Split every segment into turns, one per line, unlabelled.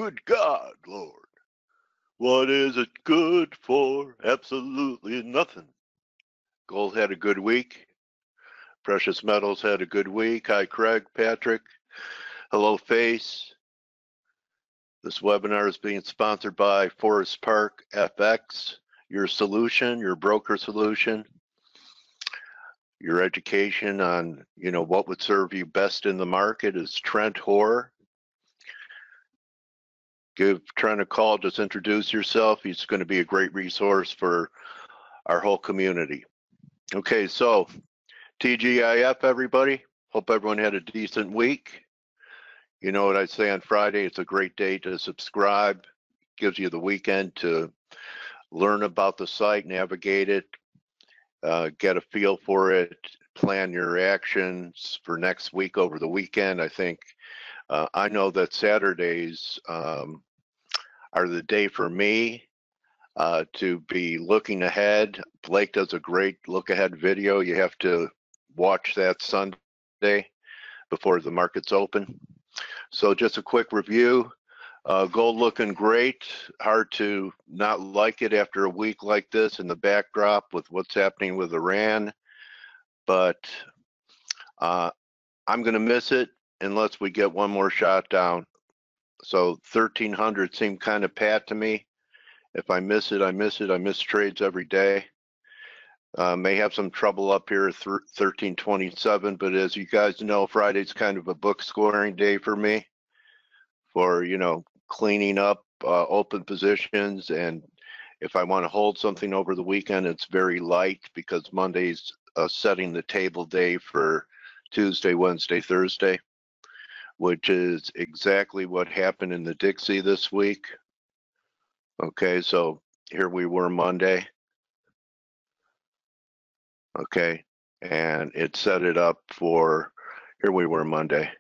Good God, Lord. What is it good for? Absolutely nothing. Gold had a good week. Precious metals had a good week. Hi, Craig, Patrick. Hello, Face. This webinar is being sponsored by Forest Park FX, your solution, your broker solution, your education on, what would serve you best in the market is Trent Hoare. Give Trent a call, just introduce yourself. He's going to be a great resource for our whole community. Okay, so TGIF, everybody. Hope everyone had a decent week. You know what I say on Friday, it's a great day to subscribe. Gives you the weekend to learn about the site, navigate it, get a feel for it, plan your actions for next week over the weekend. I think I know that Saturdays are the day for me to be looking ahead. Blake does a great look ahead video. You have to watch that Sunday before the markets open. So just a quick review. Gold looking great. Hard to not like it after a week like this in the backdrop with what's happening with Iran. But I'm going to miss it unless we get one more shot down. So 1300 seemed kind of pat to me. If I miss it, I miss it. I miss trades every day. May have some trouble up here at 1327, but as you guys know, Friday's kind of a book scoring day for me for, cleaning up open positions. And if I want to hold something over the weekend, it's very light because Monday's setting the table day for Tuesday, Wednesday, Thursday, which is exactly what happened in the Dixie this week. Okay, so here we were Monday. Okay, and it set it up for, here we were Monday.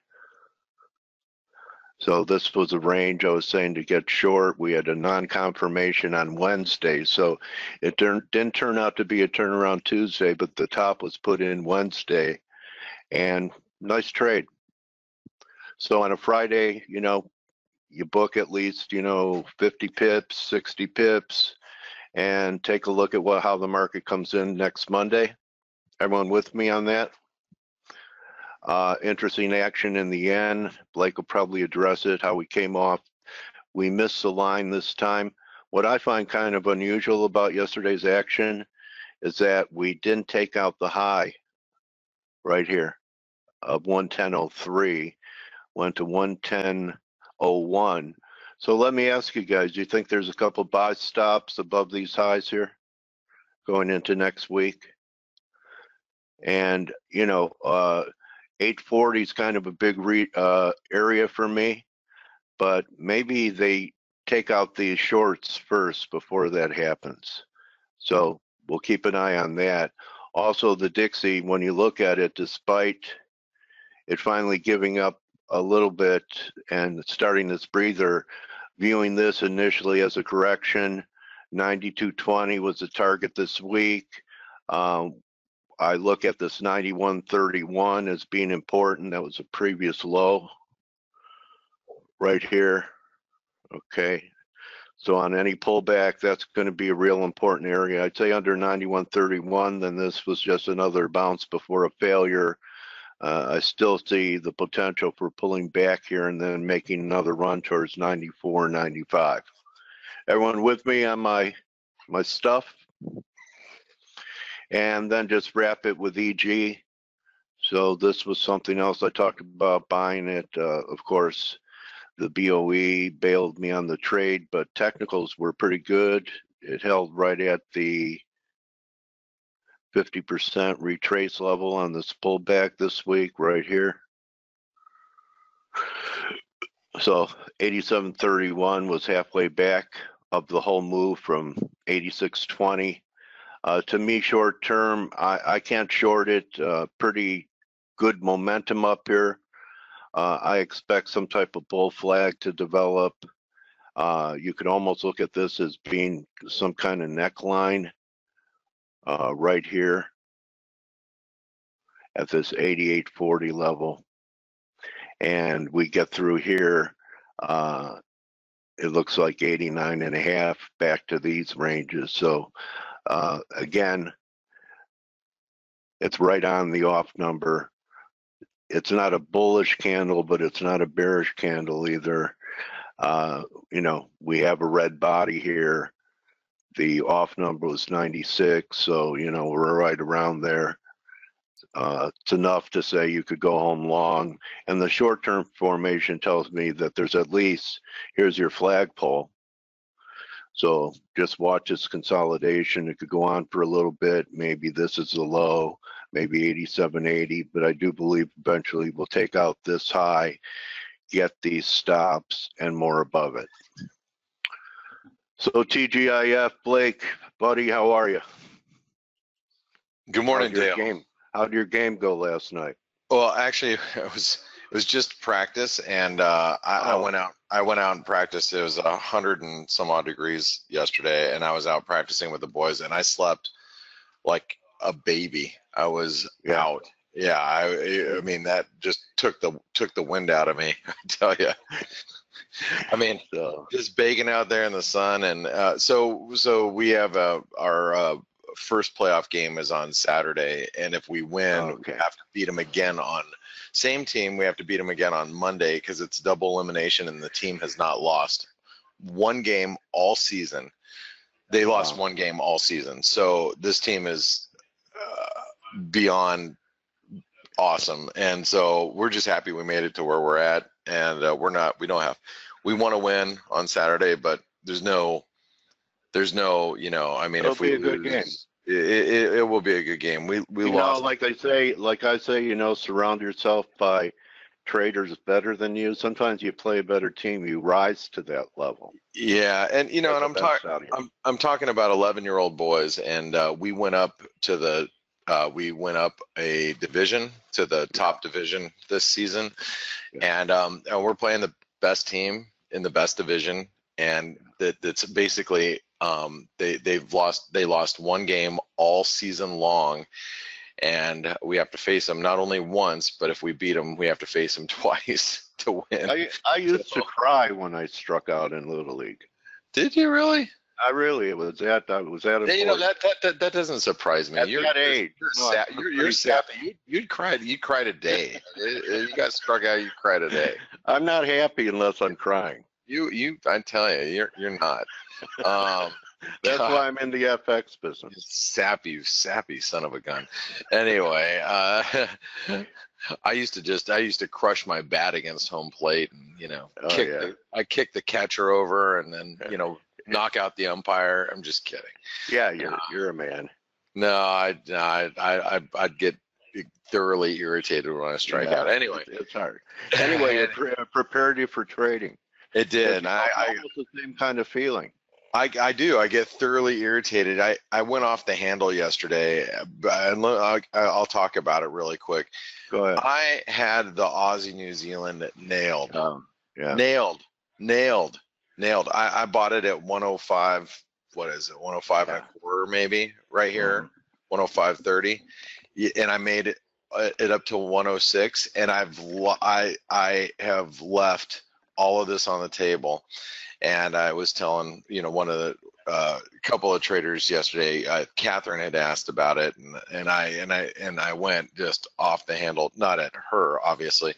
So this was a range I was saying to get short. We had a non-confirmation on Wednesday, so it didn't turn out to be a turnaround Tuesday, but the top was put in Wednesday, and nice trade. So on a Friday, you book at least, 50 pips, 60 pips, and take a look at how the market comes in next Monday. Everyone with me on that? Interesting action in the end. Blake will probably address it, how we came off. We missed the line this time. What I find kind of unusual about yesterday's action is that we didn't take out the high right here of 110.03, went to 110.01. So let me ask you guys, do you think there's a couple buy stops above these highs here going into next week? And, 840 is kind of a big area for me, but maybe they take out these shorts first before that happens. So we'll keep an eye on that. Also, the Dixie, when you look at it, despite it finally giving up a little bit and starting this breather, viewing this initially as a correction, 92.20 was the target this week. I look at this 91.31 as being important. That was a previous low right here. Okay, so on any pullback, that's going to be a real important area. I'd say under 91.31, then this was just another bounce before a failure. I still see the potential for pulling back here and then making another run towards 94.95. Everyone with me on my stuff? And then just wrap it with EG. So this was something else I talked about buying it. Of course, the BOE bailed me on the trade, but technicals were pretty good. It held right at the 50% retrace level on this pullback this week right here. So 87.31 was halfway back of the whole move from 86.20. To me, short term, I can't short it. Pretty good momentum up here. I expect some type of bull flag to develop. You could almost look at this as being some kind of neckline right here at this 88.40 level. And we get through here it looks like 89.5 back to these ranges. So again, it's right on the off number. It's not a bullish candle, but it's not a bearish candle either. You know, we have a red body here. The off number was 96, so you know we're right around there. It's enough to say you could go home long, and the short-term formation tells me that there's at least, here's your flagpole. So just watch this consolidation. It could go on for a little bit. Maybe this is the low, maybe 87.80, but I do believe eventually we'll take out this high, get these stops, and more above it. So TGIF, Blake, buddy, how are you?
Good morning, Dale.
How did your game go last night?
Well, actually, it was just practice, and I went out and practiced. It was 100 and some odd degrees yesterday, and I was out practicing with the boys, and I slept like a baby. I was out. Yeah, I mean that just took the wind out of me. I tell you. I mean, just baking out there in the sun, and so we have our first playoff game is on Saturday, and if we win, we have to beat them again on same team. We have to beat them again on Monday because it's double elimination, and the team has not lost one game all season. They lost one game all season, so this team is beyond awesome, and so we're just happy we made it to where we're at, and we want to win on Saturday, but there's no, you know, I mean, if we lose, a good game. It will be a good game. We lost.
Know, like I say, you know, surround yourself by traders better than you. Sometimes you play a better team, you rise to that level.
Yeah, and you know, and I'm talking about 11-year-old boys, and we went up a division to the top division this season, and we're playing the best team in the best division, and that's basically they lost one game all season long, and we have to face them not only once, but if we beat them, we have to face them twice to win.
I used to cry when I struck out in Little League.
Did you really?
It was at
you know, that doesn't surprise me.
At that age,
you're sappy. You'd cry a day. You got struck out, you'd cry a day.
I'm not happy unless I'm crying.
I tell you, you're not.
That's why I'm in the FX business.
Sappy son of a gun. Anyway, I used to crush my bat against home plate, and you know, I kicked the catcher over, and then you know, knock out the umpire. I'm just kidding.
Yeah, you're a man.
No, I'd get thoroughly irritated when I strike out. Anyway,
it's hard. Anyway, it prepared you for trading.
It did.
I almost the same kind of feeling.
I do. I get thoroughly irritated. I went off the handle yesterday, and I'll talk about it really quick.
Go ahead.
I had the Aussie New Zealand nailed. Nailed. I bought it at 105. What is it? 105 and a quarter, maybe right here. 105.30, and I made it up to 106, and I have left all of this on the table. And I was telling, you know, one of the couple of traders yesterday, Catherine had asked about it, and I went just off the handle, not at her obviously,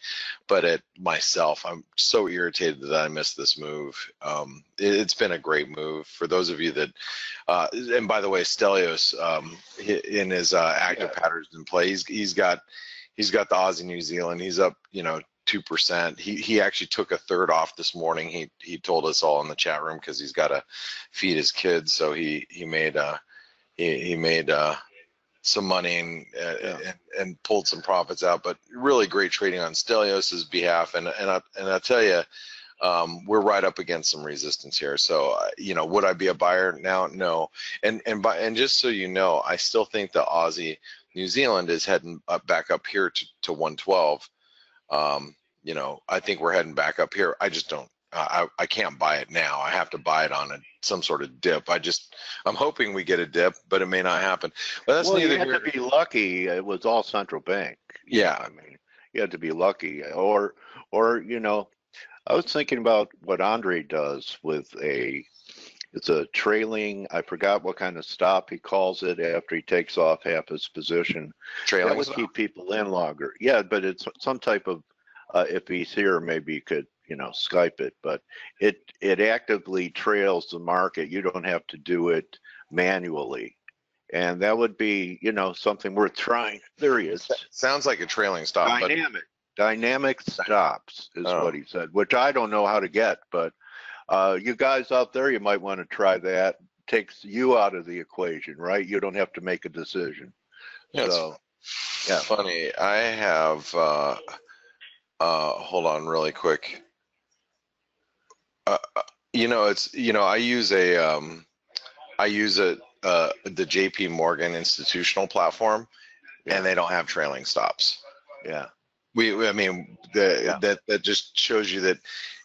but at myself. I'm so irritated that I missed this move. It's been a great move for those of you that, and by the way, Stelios in his active patterns in play, he's got the Aussie New Zealand. He's up, you know, 2%. He actually took a third off this morning. He told us all in the chat room because he's got to feed his kids, so he made some money and pulled some profits out. But really great trading on Stelios's behalf, and I tell you, we're right up against some resistance here. So you know, would I be a buyer now? No. And just so you know, I still think the Aussie New Zealand is heading back up here to 112. You know, I think we're heading back up here. I just don't, I can't buy it now. I have to buy it on some sort of dip. I'm hoping we get a dip, but it may not happen. But that's neither here.
You had to be lucky. It was all central bank.
Yeah.
I mean, you had to be lucky, or you know, I was thinking about what Andre does with it's a trailing, I forgot what kind of stop he calls it after he takes off half his position.
Trailing
That would
stop?
keep people in longer. Yeah, but it's some type of, if he's here, maybe you could, Skype it, but it actively trails the market. You don't have to do it manually. And that would be, something worth trying. There he is.
Sounds like a trailing stop, but
Dynamic stops is what he said, which I don't know how to get, but you guys out there, you might want to try that. Takes you out of the equation, right? You don't have to make a decision.
yeah,
So,
it's funny. I have, hold on really quick. I use the JP Morgan institutional platform, and they don't have trailing stops.
Yeah.
I mean, that just shows you that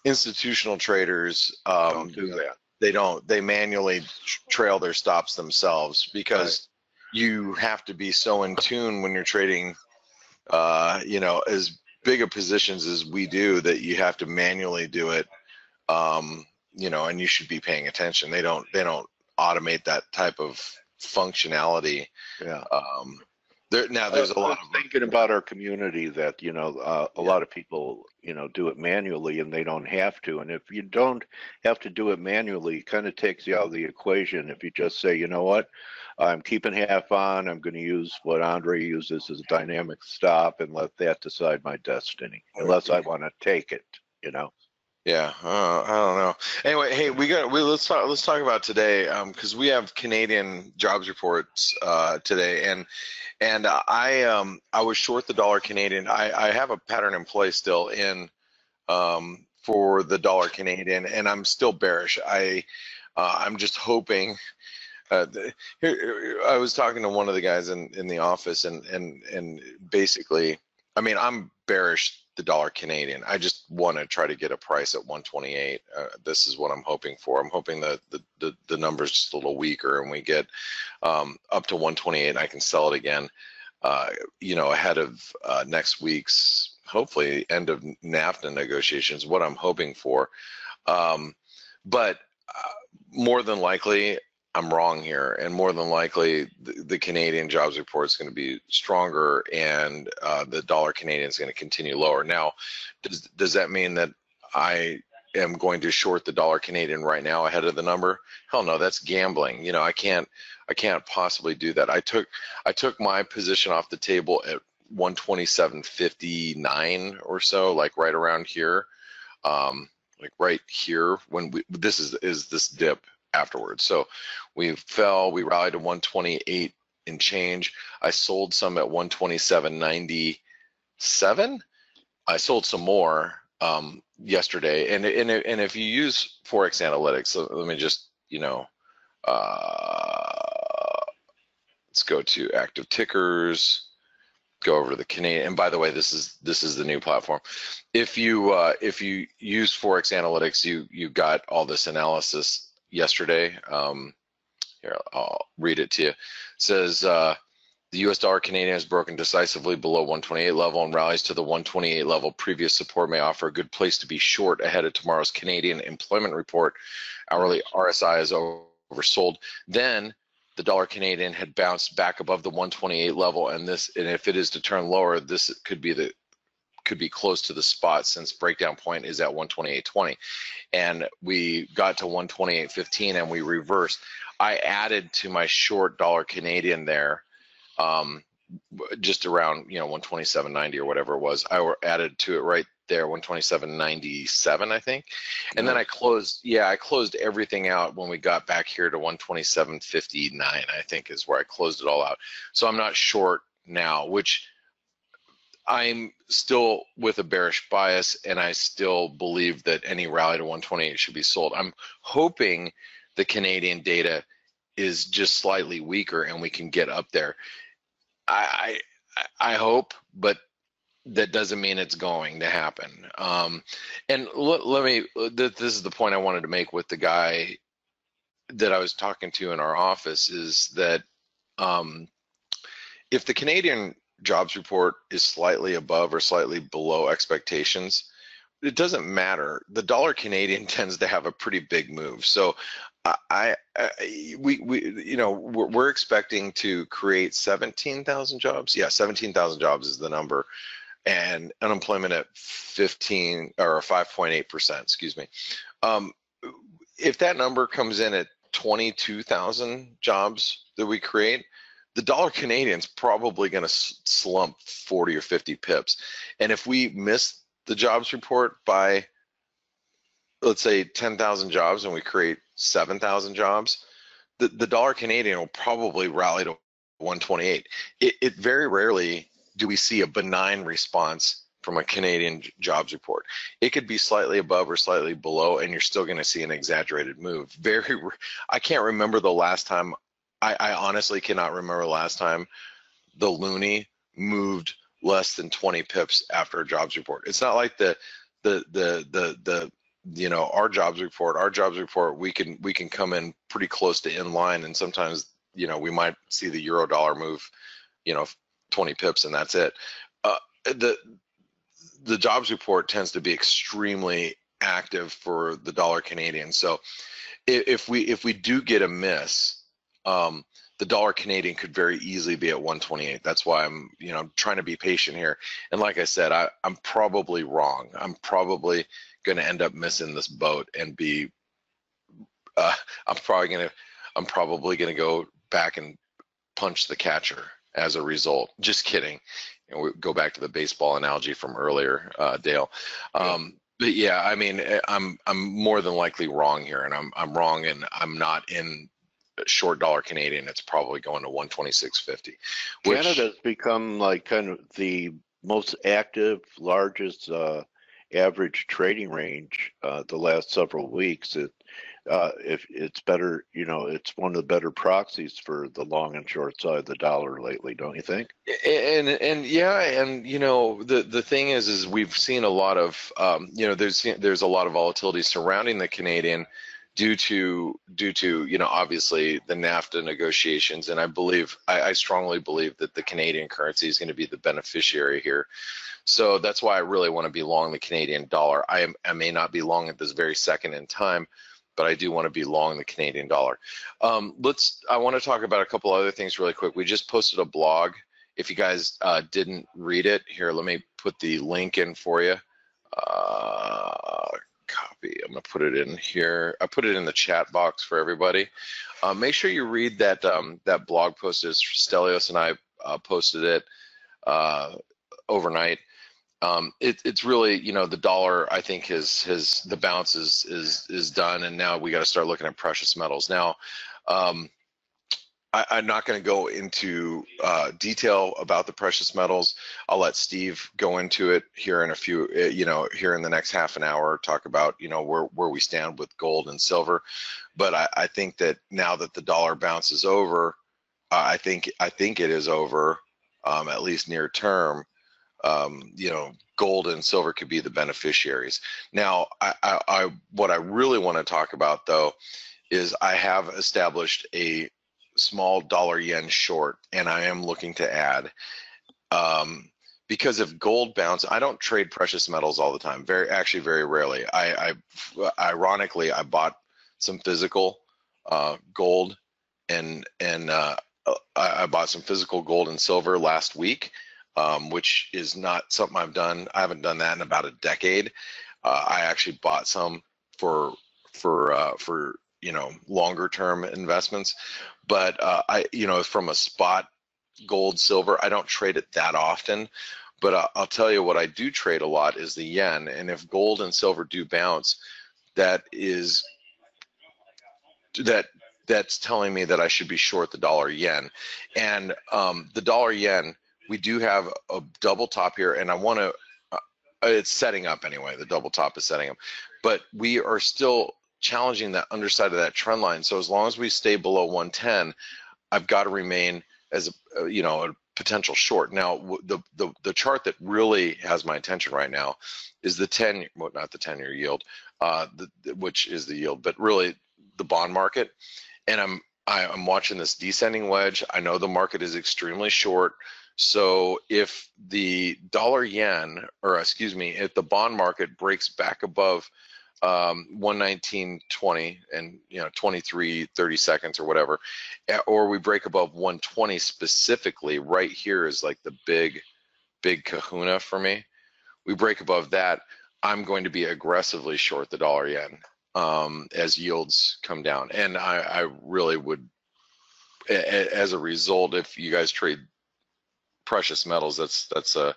institutional traders
Don't do that.
They manually trail their stops themselves because you have to be so in tune when you're trading, as big of positions as we do, that you have to manually do it, and you should be paying attention. They don't automate that type of functionality.
Yeah.
There's a lot of
thinking about our community that a lot of people do it manually and they don't have to. And if you don't have to do it manually, it kind of takes you out of the equation. If you just say, you know what, I'm keeping half on, I'm going to use what Andre uses as a dynamic stop and let that decide my destiny, unless I want to take it.
Yeah, I don't know. Anyway, hey, let's talk about today, because we have Canadian jobs reports today, and I was short the dollar Canadian. I have a pattern in place still for the dollar Canadian, and I'm still bearish. I'm just hoping. Here, I was talking to one of the guys in the office, and basically, I mean, I'm bearish the dollar Canadian. I just want to try to get a price at 128. This is what I'm hoping for. I'm hoping that the number's just a little weaker and we get up to 128 and I can sell it again, ahead of next week's, hopefully, end of NAFTA negotiations, what I'm hoping for. But more than likely, I'm wrong here, and more than likely the Canadian jobs report is going to be stronger, and the dollar Canadian is going to continue lower. Now, does that mean that I am going to short the dollar Canadian right now ahead of the number? Hell no, that's gambling. I can't possibly do that. I took my position off the table at 127.59 or so, like right around here, like right here when this is this dip afterwards. So we rallied to 128 and change. I sold some at 127.97. I sold some more yesterday, and if you use ForexAnalytix, let me just let's go to active tickers, go over to the Canadian. And by the way, this is the new platform. If you use ForexAnalytix, you got all this analysis yesterday. Here, I'll read it to you. It says the U.S. dollar Canadian has broken decisively below 128 level and rallies to the 128 level. Previous support may offer a good place to be short ahead of tomorrow's Canadian employment report. Hourly RSI is oversold. Then the dollar Canadian had bounced back above the 128 level, and if it is to turn lower, this could be close to the spot, since breakdown point is at 128.20, and we got to 128.15 and we reversed. I added to my short dollar Canadian there, just around 127.90 or whatever it was. I added to it right there, 127.97 I think, and then I closed everything out when we got back here to 127.59 I think is where I closed it all out. So I'm not short now, which I'm still with a bearish bias, and I still believe that any rally to 128 should be sold. I'm hoping the Canadian data is just slightly weaker and we can get up there. I hope, but that doesn't mean it's going to happen. And let me, this is the point I wanted to make with the guy that I was talking to in our office, is that if the Canadian jobs report is slightly above or slightly below expectations, it doesn't matter. The dollar Canadian tends to have a pretty big move. So we're expecting to create 17,000 jobs. Yeah, 17,000 jobs is the number, and unemployment at 15 or 5.8%. Excuse me. If that number comes in at 22,000 jobs that we create, the dollar Canadian's probably going to slump 40 or 50 pips. And if we miss the jobs report by, let's say, 10,000 jobs and we create 7,000 jobs, the dollar Canadian will probably rally to 128. It very rarely do we see a benign response from a Canadian jobs report. It could be slightly above or slightly below, and you're still going to see an exaggerated move. I can't remember the last time. I honestly cannot remember the last time the loonie moved less than 20 pips after a jobs report. It's not like our jobs report, we can come in pretty close to in line, and sometimes we might see the euro dollar move 20 pips and that's it. The jobs report tends to be extremely active for the dollar Canadian. So if we do get a miss, the dollar Canadian could very easily be at 128. That's why I'm trying to be patient here. And like I said, I'm probably wrong. I'm probably going to end up missing this boat and be I'm probably going to go back and punch the catcher as a result. Just kidding. We go back to the baseball analogy from earlier, Dale. But yeah, I mean, I'm more than likely wrong here, and I'm wrong, and I'm not in short dollar Canadian. It's probably going to 126.50.
Canada's become like kind of the most active, largest average trading range the last several weeks. If it's better, it's one of the better proxies for the long and short side of the dollar lately, don't you think?
And yeah, and the thing is we've seen a lot of there's a lot of volatility surrounding the Canadian due to obviously the NAFTA negotiations, and I strongly believe that the Canadian currency is going to be the beneficiary here. So that's why I really want to be long the Canadian dollar. I may not be long at this very second in time, but I do want to be long the Canadian dollar. I want to talk about a couple other things really quick. We just posted a blog. If you guys didn't read it, here, let me put the link in for you. Copy. I'm going to put it in here. I put it in the chat box for everybody. Make sure you read that that blog post. Stelios and I posted it overnight. It's really, the dollar, I think the bounce is done, and now we got to start looking at precious metals. Now, I'm not going to go into detail about the precious metals. I'll let Steve go into it here in a few, here in the next half an hour, talk about, where we stand with gold and silver. But I think that now that the dollar bounce is over, I think it is over, at least near term. Gold and silver could be the beneficiaries. Now, what I really want to talk about though is I have established a small dollar yen short, and I am looking to add because if gold bounce, I don't trade precious metals all the time. Very rarely. Ironically, I bought some physical gold and I bought some physical gold and silver last week. Which is not something I've done. I haven't done that in about a decade. I actually bought some for longer term investments, but from a spot gold silver, I don't trade it that often. But I'll tell you what I do trade a lot is the yen, and if gold and silver do bounce, that's telling me that I should be short the dollar yen, and the dollar yen. We do have a double top here, and I want to, it's setting up anyway, the double top is setting up, but we are still challenging that underside of that trend line. So as long as we stay below 110, I've got to remain as a potential short. Now, the chart that really has my attention right now is not the 10-year yield, which is the yield, but really the bond market. And I'm watching this descending wedge. I know the market is extremely short. So if the dollar yen, or excuse me, if the bond market breaks back above 119.20 and 23.30 seconds or whatever, or we break above 120 specifically, right here is like the big kahuna for me. We break above that, I'm going to be aggressively short the dollar yen as yields come down, and I really would, as a result, if you guys trade precious metals, that's a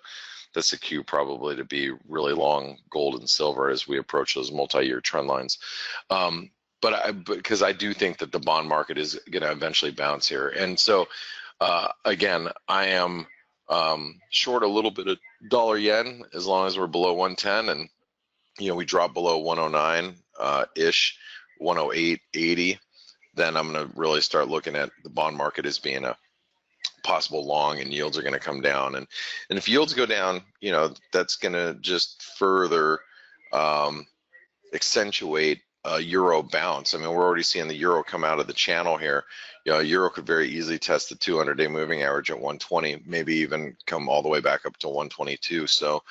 cue probably to be really long gold and silver as we approach those multi-year trend lines. But because I do think that the bond market is going to eventually bounce here, and so again, I am short a little bit of dollar yen as long as we're below 110, and we drop below 109 ish, 108.80. Then I'm going to really start looking at the bond market as being a possible long, and yields are going to come down, and if yields go down, that's going to just further accentuate a euro bounce. I mean, we're already seeing the euro come out of the channel here. Euro could very easily test the 200-day moving average at 120, maybe even come all the way back up to 122. So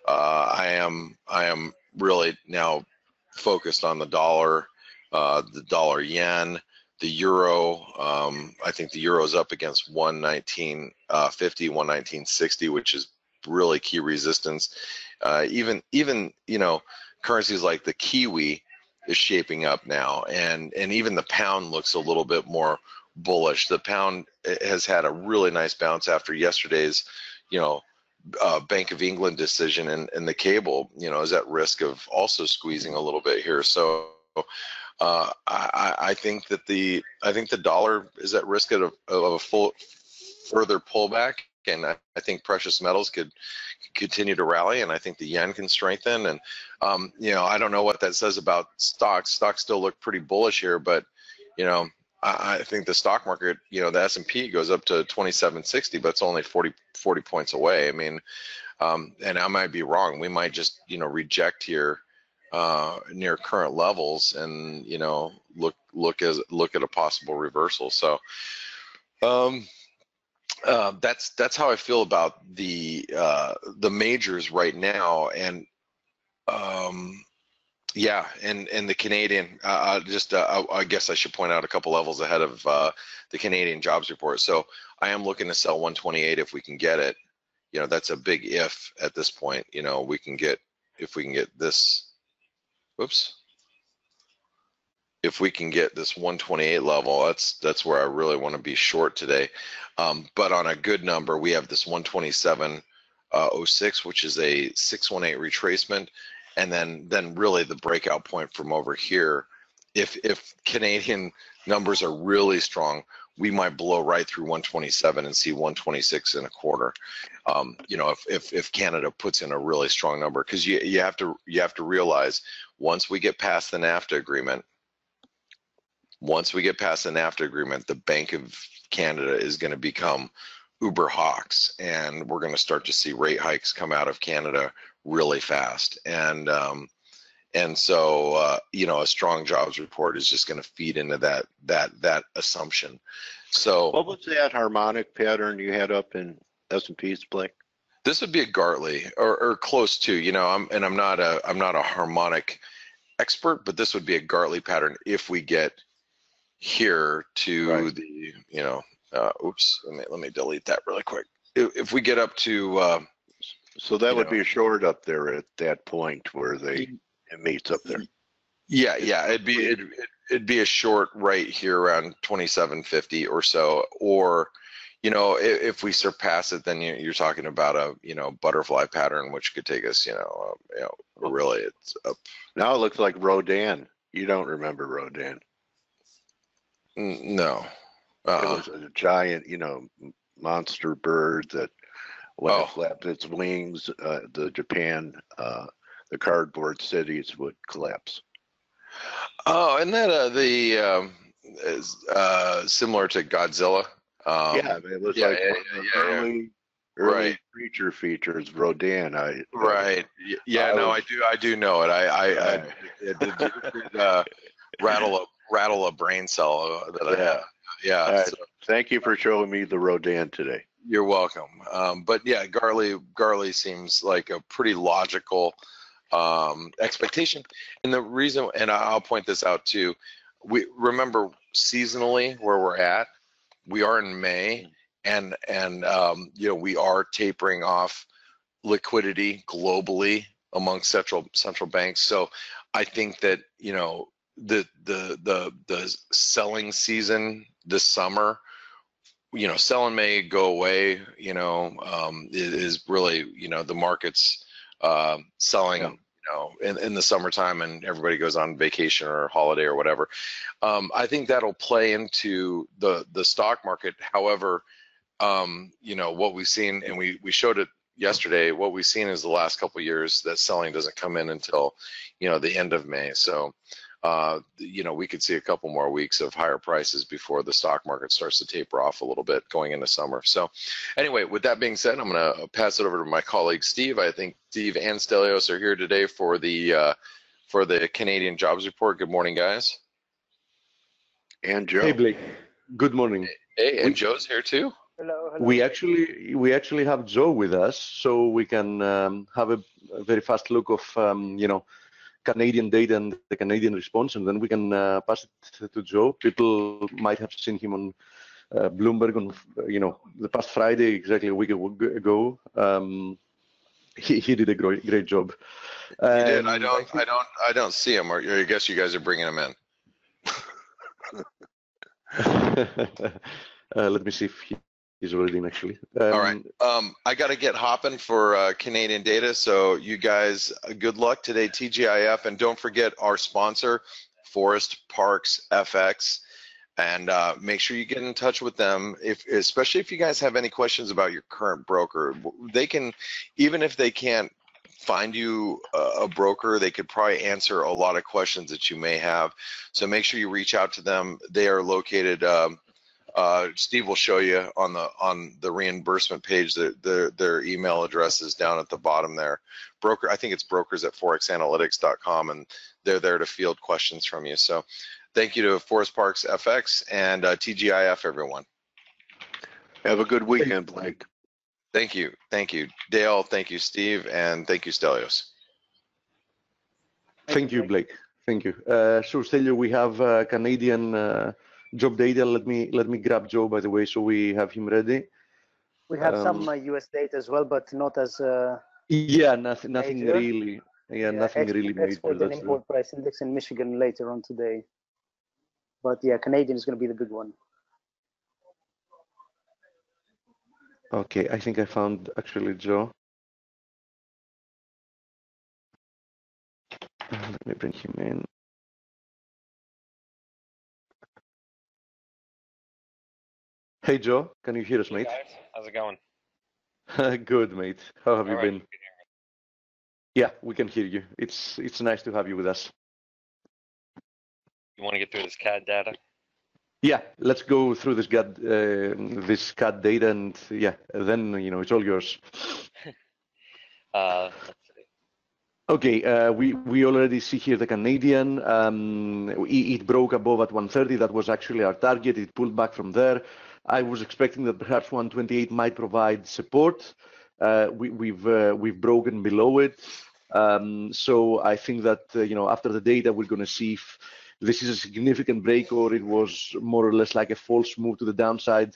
I am really now focused on the dollar yen. The euro, I think the euro is up against 119.50, 119.60, which is really key resistance. Even currencies like the Kiwi is shaping up now, and even the pound looks a little bit more bullish. The pound has had a really nice bounce after yesterday's, Bank of England decision, and the cable, is at risk of also squeezing a little bit here. So I think the dollar is at risk of a full further pullback, and I think precious metals could continue to rally, and I think the yen can strengthen. And I don't know what that says about stocks. Stocks still look pretty bullish here, but I think the stock market, the S&P goes up to 2760, but it's only 40 points away. I mean, and I might be wrong. We might just reject here near current levels, and look at a possible reversal. So that's how I feel about the majors right now. And yeah, and the Canadian, I guess I should point out a couple levels ahead of the Canadian jobs report. So I am looking to sell 128 if we can get it. That's a big if at this point. If we can get this. Whoops. If we can get this 128 level, that's where I really want to be short today. But on a good number, we have this 127.06, which is a 618 retracement, and then really the breakout point from over here. If Canadian numbers are really strong, we might blow right through 127 and see 126.25. If Canada puts in a really strong number, because you have to realize, once we get past the NAFTA agreement, the Bank of Canada is going to become uber hawks, and we're going to start to see rate hikes come out of Canada really fast. And so a strong jobs report is just going to feed into that assumption. So
what was that harmonic pattern you had up in S&P's, Blake?
This would be a Gartley or close to. I'm not a harmonic expert, but this would be a Gartley pattern if we get here to right. Oops, let me delete that really quick. If we get up to
so that would be a short up there at that point where it meets up there.
Yeah, it'd be a short right here around 2750 or so, or if we surpass it, then you're talking about a butterfly pattern, which could take us really it's up.
Now it looks like Rodin. You don't remember Rodin?
No.
It was a giant, monster bird that when it flapped its wings, the cardboard cities would collapse.
Oh, isn't that similar to Godzilla?
It was like early creature features, Rodin.
Right. Yeah. I do know it. I did rattle a brain cell that I have. Yeah.
So. Thank you for showing me the Rodin today.
You're welcome. But yeah, Garley seems like a pretty logical expectation. And the reason, and I'll point this out too, we remember seasonally where we're at. We are in May, and you know, we are tapering off liquidity globally among central banks. So I think that, you know, the selling season this summer, you know, selling may go away, you know, it is really, you know, the market's selling, you know, in the summertime, and everybody goes on vacation or holiday or whatever. I think that'll play into the stock market. However, you know, what we've seen, and we showed it yesterday, what we've seen is the last couple of years that selling doesn't come in until, you know, the end of May. So, you know, we could see a couple more weeks of higher prices before the stock market starts to taper off a little bit going into summer. So anyway, with that being said, I'm going to pass it over to my colleague Steve. I think Steve and Stelios are here today for the Canadian jobs report. Good morning, guys.
And Joe.
Hey Blake, good morning.
Hey, and Joe's here too.
Hello.
We actually have Joe with us, so we can have a very fast look of you know, Canadian data and the Canadian response, and then we can pass it to Joe. People might have seen him on Bloomberg on, you know, the past Friday, exactly a week ago. He did a great job.
You did. I don't see him. Or I guess you guys are bringing him in.
Let me see if he's already in, actually.
All right. I got to get hopping for Canadian data. So you guys, good luck today, TGIF. And don't forget our sponsor, Forest Parks FX. And make sure you get in touch with them, especially if you guys have any questions about your current broker. They can, even if they can't find you a broker, they could probably answer a lot of questions that you may have. So make sure you reach out to them. They are located, Steve will show you on the reimbursement page that their email address is down at the bottom there. I think it's brokers@forexanalytix.com, and they're there to field questions from you. So thank you to Forest Parks FX and TGIF, everyone.
Have a good weekend, Blake.
Thank you. Thank you, Dale. Thank you, Steve. And thank you, Stelios.
Thank you, Blake. Thank you. So, Stelio, we have Canadian job data. Let me grab Joe, by the way, so we have him ready.
We have some US data as well, but not as
yeah, nothing
major.
really. Yeah, nothing really major.
Export and import price index in Michigan later on today. But yeah, Canadian is going to be the big one.
Okay, I think I found actually Joe. Let me bring him in. Hey Joe, can you hear us, mate?
Hey guys, how's it going?
Good, mate. How have you
All right,
been? Yeah, we can hear you. It's nice to have you with us.
You want to get through this CAD data?
Yeah, let's go through this CAD data, and yeah, then you know it's all yours.
Let's see.
Okay, we already see here the Canadian. It broke above at 130. That was actually our target. It pulled back from there. I was expecting that perhaps 128 might provide support. We've broken below it. So I think that you know, after the data, we're going to see if this is a significant break or it was more or less like a false move to the downside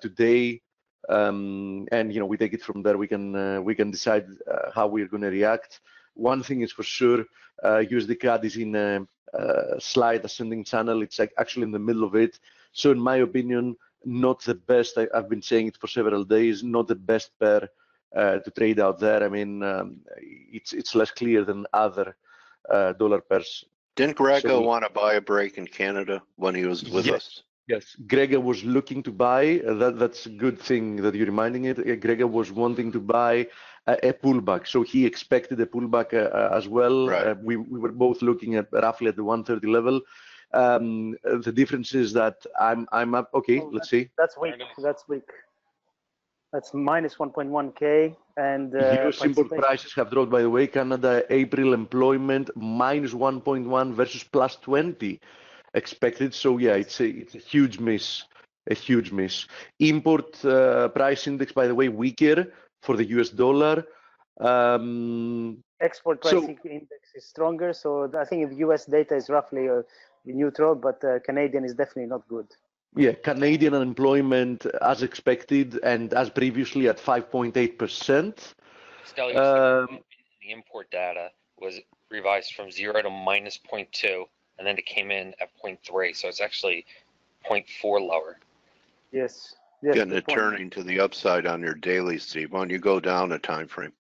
today. And you know, we take it from there. We can decide how we're going to react. One thing is for sure, USD CAD is in a slight ascending channel. It's like actually in the middle of it. So in my opinion, not the best. I've been saying it for several days. Not the best pair to trade out there. I mean, it's less clear than other dollar pairs.
Didn't Grega want to buy a break in Canada when he was with us?
Yes, Grega was looking to buy. That's a good thing that you're reminding it. Grega was wanting to buy a pullback, so he expected a pullback as well.
Right.
We were both looking at roughly at the 130 level. The difference is that I'm up. Okay, let's see.
That's weak. That's weak. That's minus 1.1K. And
US import prices have dropped, by the way. Canada April employment minus 1.1 versus plus 20 expected. So yeah, it's a huge miss a huge miss. Import price index, by the way, weaker for the US dollar.
Export price index is stronger, so I think the US data is roughly neutral, but Canadian is definitely not good.
Yeah, Canadian unemployment as expected and as previously at 5.8%.
The import data was revised from 0 to -0.2, and then it came in at 0.3, so it's actually 0.4 lower.
Yes.
Getting it turning to the upside on your daily, Steve. Why don't you go down a time frame?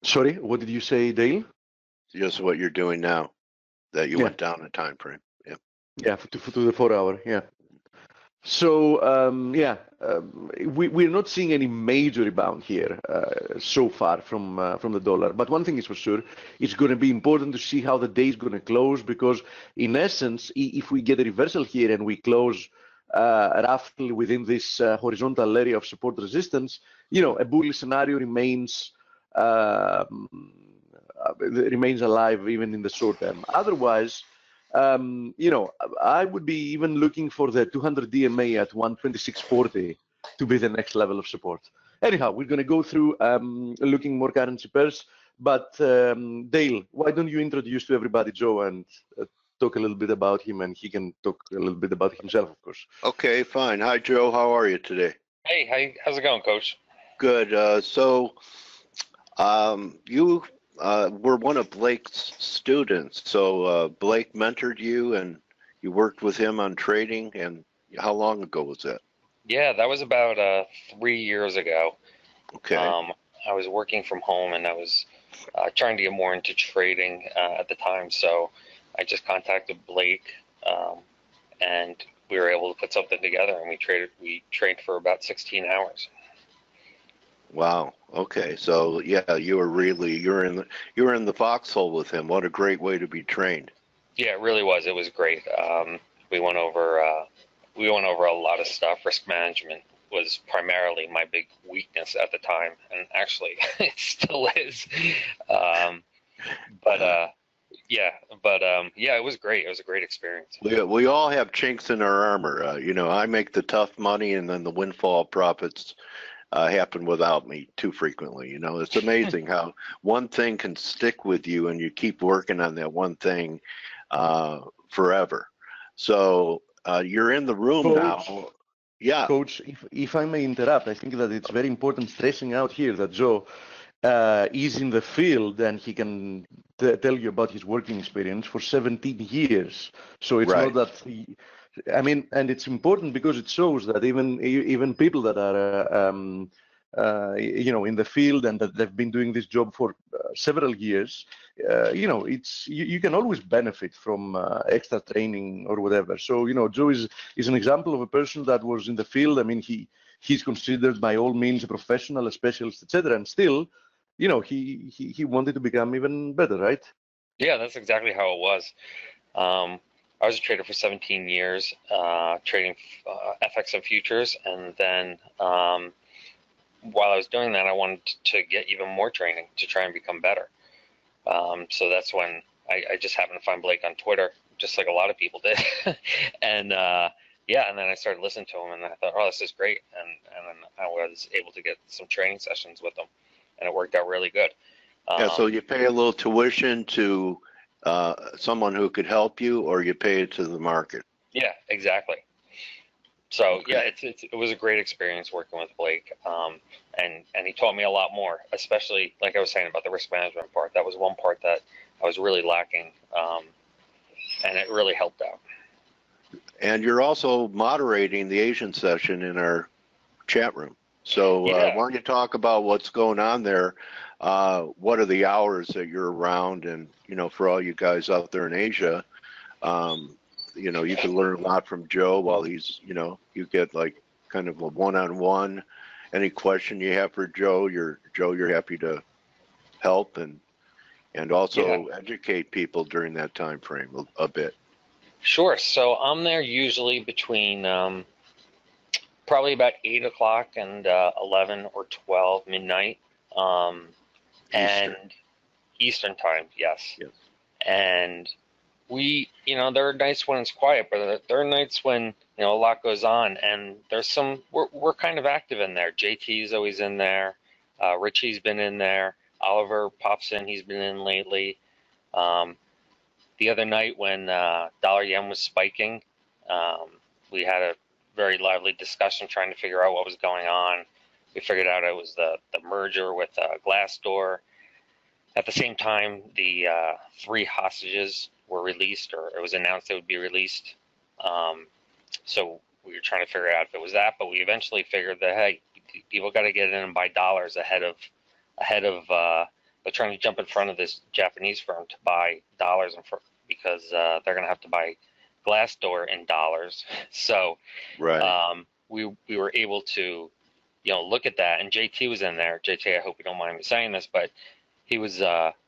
Sorry, what did you say, Dale?
Just what you're doing now, that you went down a time frame. Yeah.
Yeah, to the 4 hour. Yeah. So we're not seeing any major rebound here so far from the dollar. But one thing is for sure, it's going to be important to see how the day is going to close, because in essence, if we get a reversal here and we close roughly within this horizontal area of support resistance, a bullish scenario remains alive even in the short term. Otherwise, I would be even looking for the 200 DMA at 126.40 to be the next level of support. Anyhow, we're going to go through looking more currency pairs. But Dale, why don't you introduce to everybody Joe and talk a little bit about him, and he can talk a little bit about himself, of course.
Okay, fine. Hi, Joe. How are you today?
Hey, how's it going, Coach?
Good. You were one of Blake's students. So Blake mentored you, and you worked with him on trading. And how long ago was that?
Yeah, that was about 3 years ago.
Okay.
I was working from home, and I was trying to get more into trading at the time. So I just contacted Blake, and we were able to put something together, and we traded for about 16 hours.
Wow. Okay. So yeah, you're in the foxhole with him. What a great way to be trained.
Yeah, it really was. It was great. We went over a lot of stuff. Risk management was primarily my big weakness at the time, and actually it still is. It was great. It was a great experience.
We all have chinks in our armor. I make the tough money, and then the windfall profits happen without me too frequently. It's amazing how one thing can stick with you, and you keep working on that one thing forever. So you're in the room, Coach, now. Yeah.
Coach, if I may interrupt, I think that it's very important stressing out here that Joe is in the field, and he can tell you about his working experience for 17 years. So it's not that and it's important because it shows that even people that are in the field and that they've been doing this job for several years, you can always benefit from extra training or whatever. So Joe is an example of a person that was in the field. I mean, he's considered by all means a professional, a specialist, etc. And still, he wanted to become even better, right?
Yeah, that's exactly how it was. I was a trader for 17 years, trading FX and futures, and then while I was doing that, I wanted to get even more training to try and become better. So that's when I just happened to find Blake on Twitter, just like a lot of people did, and then I started listening to him, and I thought, oh, this is great, and then I was able to get some training sessions with him, and it worked out really good.
So you pay a little tuition to someone who could help you, or you pay it to the market.
Yeah, exactly. So okay. It was a great experience working with Blake, and he taught me a lot more, especially like I was saying about the risk management part. That was one part that I was really lacking, and it really helped out.
And you're also moderating the Asian session in our chat room. So why don't you talk about what's going on there? What are the hours that you're around? And, for all you guys out there in Asia, you can learn a lot from Joe while he's, you get like kind of a one-on-one. Any question you have for Joe, you're happy to help and also educate people during that time frame a bit.
Sure. So I'm there usually between probably about 8 o'clock and 11 or 12 midnight. And Eastern time, yes. And there are nights when it's quiet, but there are nights when, a lot goes on, and we're kind of active in there. JT's always in there. Richie's been in there. Oliver pops in. He's been in lately. The other night when dollar yen was spiking, we had a very lively discussion trying to figure out what was going on. We figured out it was the merger with Glassdoor. At the same time, the 3 hostages were released, or it was announced they would be released. So we were trying to figure out if it was that, but we eventually figured that, hey, people got to get in and buy dollars ahead of they're trying to jump in front of this Japanese firm to buy dollars because they're going to have to buy Glassdoor in dollars. So
Right.
we were able to, look at that, and JT was in there. JT, I hope you don't mind me saying this, but he was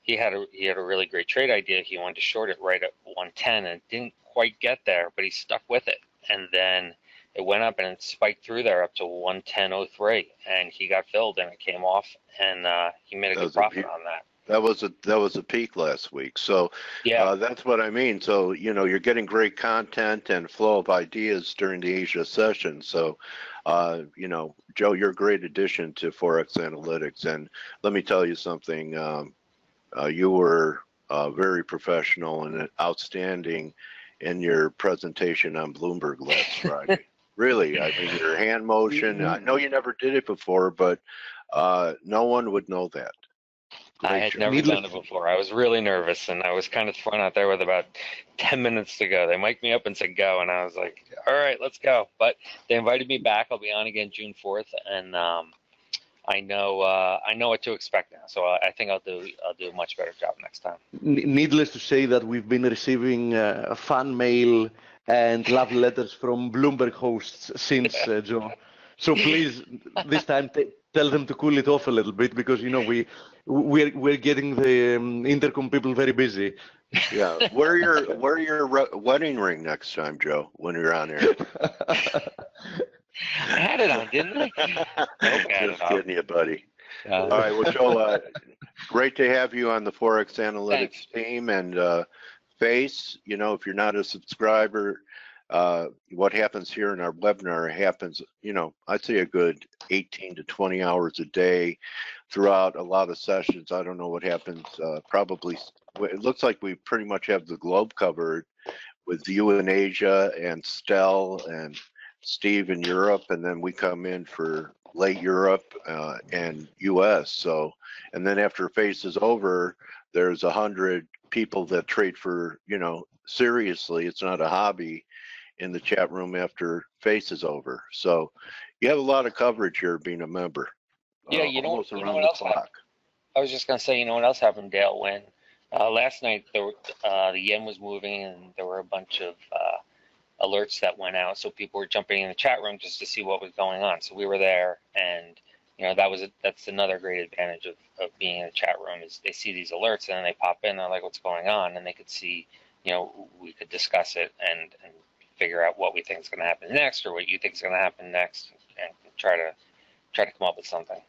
he had a really great trade idea. He wanted to short it right at 110 and didn't quite get there, but he stuck with it, and then it went up and it spiked through there up to 110.03, and he got filled and it came off, and he made a good profit on that.
That was a peak last week. So
Yeah,
that's what I mean. So, you're getting great content and flow of ideas during the Asia session. So, Joe, you're a great addition to ForexAnalytix. And let me tell you something. You were very professional and outstanding in your presentation on Bloomberg last Friday. Really, I mean, your hand motion. I know you never did it before, but no one would know that.
I had never done it before. I was really nervous, and I was kind of thrown out there with about 10 minutes to go. They mic'd me up and said go, and I was like, all right, let's go. But they invited me back. I'll be on again June 4th, and I know what to expect now. So I think I'll do a much better job next time.
Needless to say that we've been receiving fan mail and love letters from Bloomberg hosts since, Joe. So please, this time tell them to cool it off a little bit, because we're getting the intercom people very busy.
Yeah, wear your wedding ring next time, Joe, when you're on air.
I had it on, didn't I?
Just kidding you, buddy. All right, well, Joe, great to have you on the ForexAnalytix team, and Face. If you're not a subscriber, what happens here in our webinar happens, I'd say a good 18 to 20 hours a day throughout a lot of sessions. I don't know what happens, probably, it looks like we pretty much have the globe covered with you in Asia and Stel and Steve in Europe, and then we come in for late Europe and US. So, and then after Face is over, there's 100 people that trade for, seriously, it's not a hobby, in the chat room after Face is over. So you have a lot of coverage here being a member.
Yeah,
almost around
what
the
else
clock.
happened? I was just gonna say, what else happened, Dale? When last night the yen was moving and there were a bunch of alerts that went out, so people were jumping in the chat room just to see what was going on. So we were there, and that's another great advantage of being in a chat room, is they see these alerts and then they pop in, they're like, what's going on? And they could see, we could discuss it and figure out what we think is going to happen next, or what you think is going to happen next, and try to come up with something.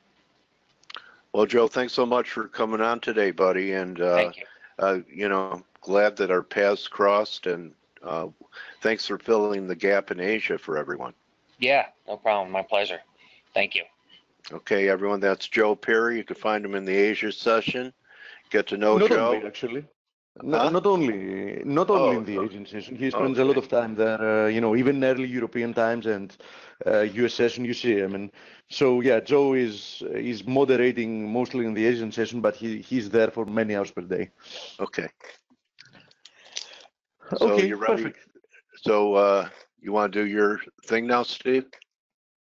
Well, Joe, thanks so much for coming on today, buddy. And
Thank you.
Glad that our paths crossed, and thanks for filling the gap in Asia for everyone.
Yeah, no problem. My pleasure. Thank you.
Okay, everyone, that's Joe Perry. You can find him in the Asia session. Get to know Joe.
Only, actually. Not only in the Asian session. He spends a lot of time there, even early European times and US session, you see him. And so, yeah, Joe is moderating mostly in the Asian session, but he's there for many hours per day.
Okay.
So
you're ready?
Perfect.
So you want to do your thing now, Steve?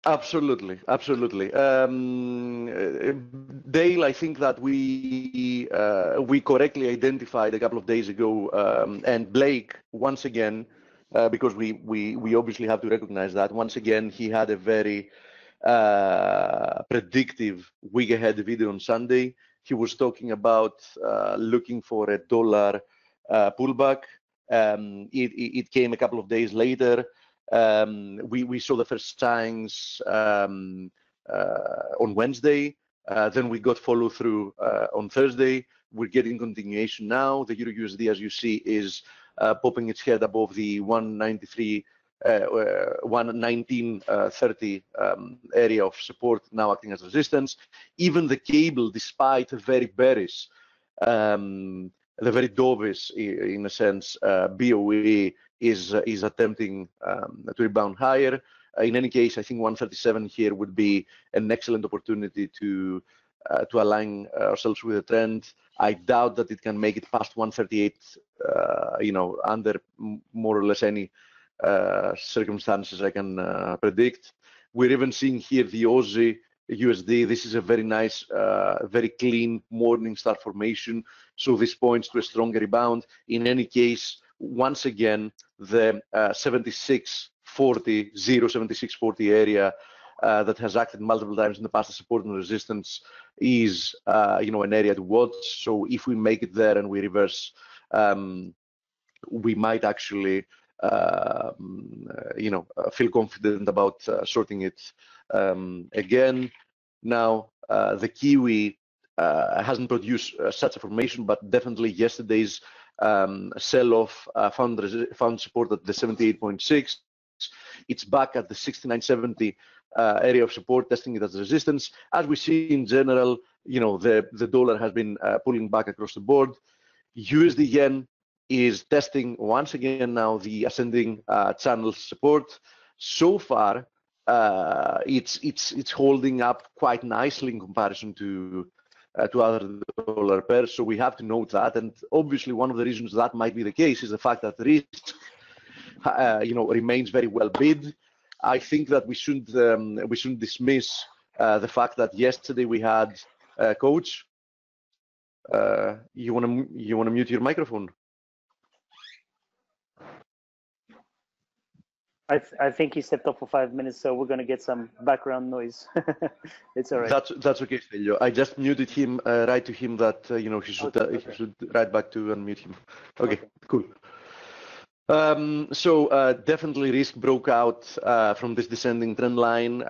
Absolutely. Dale, I think that we correctly identified a couple of days ago, and Blake, once again, because we obviously have to recognize that, once again, he had a very predictive week ahead video on Sunday. He was talking about looking for a dollar pullback. It came a couple of days later. We saw the first signs on Wednesday. Then we got follow through on Thursday. We're getting continuation now. The Euro USD, as you see, is popping its head above the 193, 119.30 area of support, now acting as resistance. Even the cable, despite the very bearish, the very dovish, in a sense, BOE is attempting to rebound higher. In any case, I think 137 here would be an excellent opportunity to align ourselves with the trend. I doubt that it can make it past 138, under more or less any circumstances I can predict. We're even seeing here the Aussie USD. This is a very nice, very clean morning star formation. So this points to a stronger rebound. In any case, once again, the 76.40 area that has acted multiple times in the past as support and resistance is, an area to watch. So if we make it there and we reverse, we might actually, feel confident about shorting it again. Now, the Kiwi hasn't produced such a formation, but definitely yesterday's sell-off found support at the 78.6. It's back at the 69.70 area of support, testing it as resistance. As we see in general, the dollar has been pulling back across the board. USD yen is testing once again now the ascending channel support. So far, it's holding up quite nicely in comparison to other dollar pairs. So we have to note that. And obviously, one of the reasons that might be the case is the fact that the risk, remains very well bid. I think that we shouldn't dismiss the fact that yesterday we had Coach. You wanna mute your microphone?
I think he stepped up for 5 minutes, so we're going to get some background noise. It's all right.
That's okay, Stelio. I just muted him, right to him that he should he should write back to unmute him. Okay. Cool. So definitely risk broke out from this descending trend line.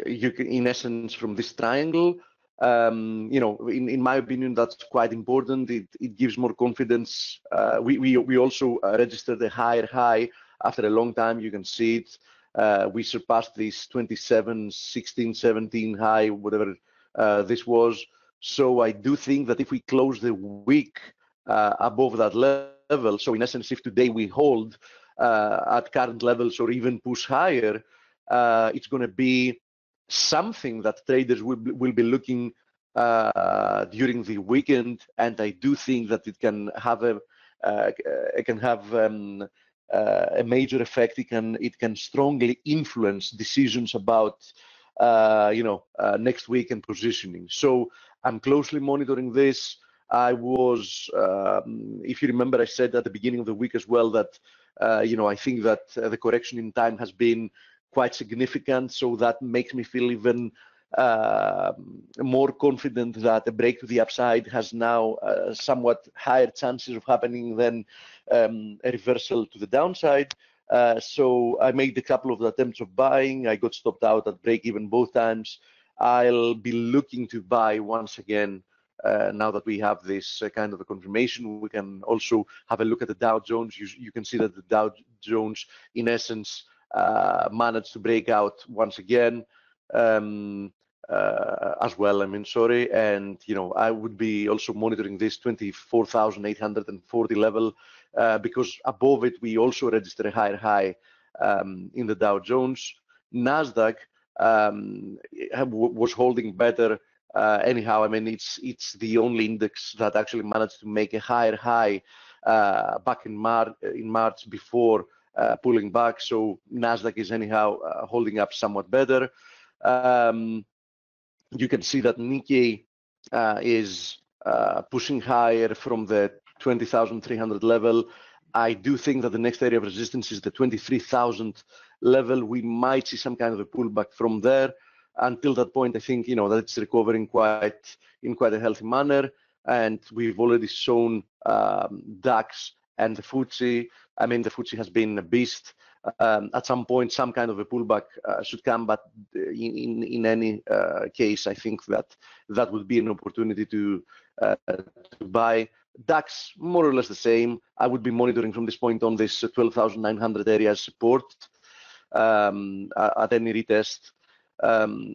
You can, in essence, from this triangle. In my opinion, that's quite important. It gives more confidence. We also registered a higher high after a long time. You can see it. We surpassed this 27, 16, 17 high, whatever this was. So I do think that if we close the week above that level, so in essence, if today we hold at current levels or even push higher, it's going to be something that traders will be looking during the weekend, and I do think that it can have a major effect. It can strongly influence decisions about next week and positioning. So I'm closely monitoring this. I was, if you remember, I said at the beginning of the week as well that I think that the correction in time has been quite significant. So that makes me feel even more confident that a break to the upside has now somewhat higher chances of happening than a reversal to the downside. So I made a couple of attempts of buying. I got stopped out at break even both times. I'll be looking to buy once again now that we have this kind of a confirmation. We can also have a look at the Dow Jones. You can see that the Dow Jones, in essence, managed to break out once again as well. And I would be also monitoring this 24,840 level because above it we also registered a higher high in the Dow Jones. Nasdaq was holding better. Anyhow, it's the only index that actually managed to make a higher high back in March before pulling back. So Nasdaq is anyhow holding up somewhat better. You can see that Nikkei is pushing higher from the 20,300 level. I do think that the next area of resistance is the 23,000 level. We might see some kind of a pullback from there. Until that point, I think that it's recovering in quite a healthy manner, and we've already shown DAX and the FTSE. The FTSE has been a beast. At some point, some kind of a pullback should come, but in any case, I think that would be an opportunity to buy. DAX, more or less the same. I would be monitoring from this point on this 12,900 area as support at any retest.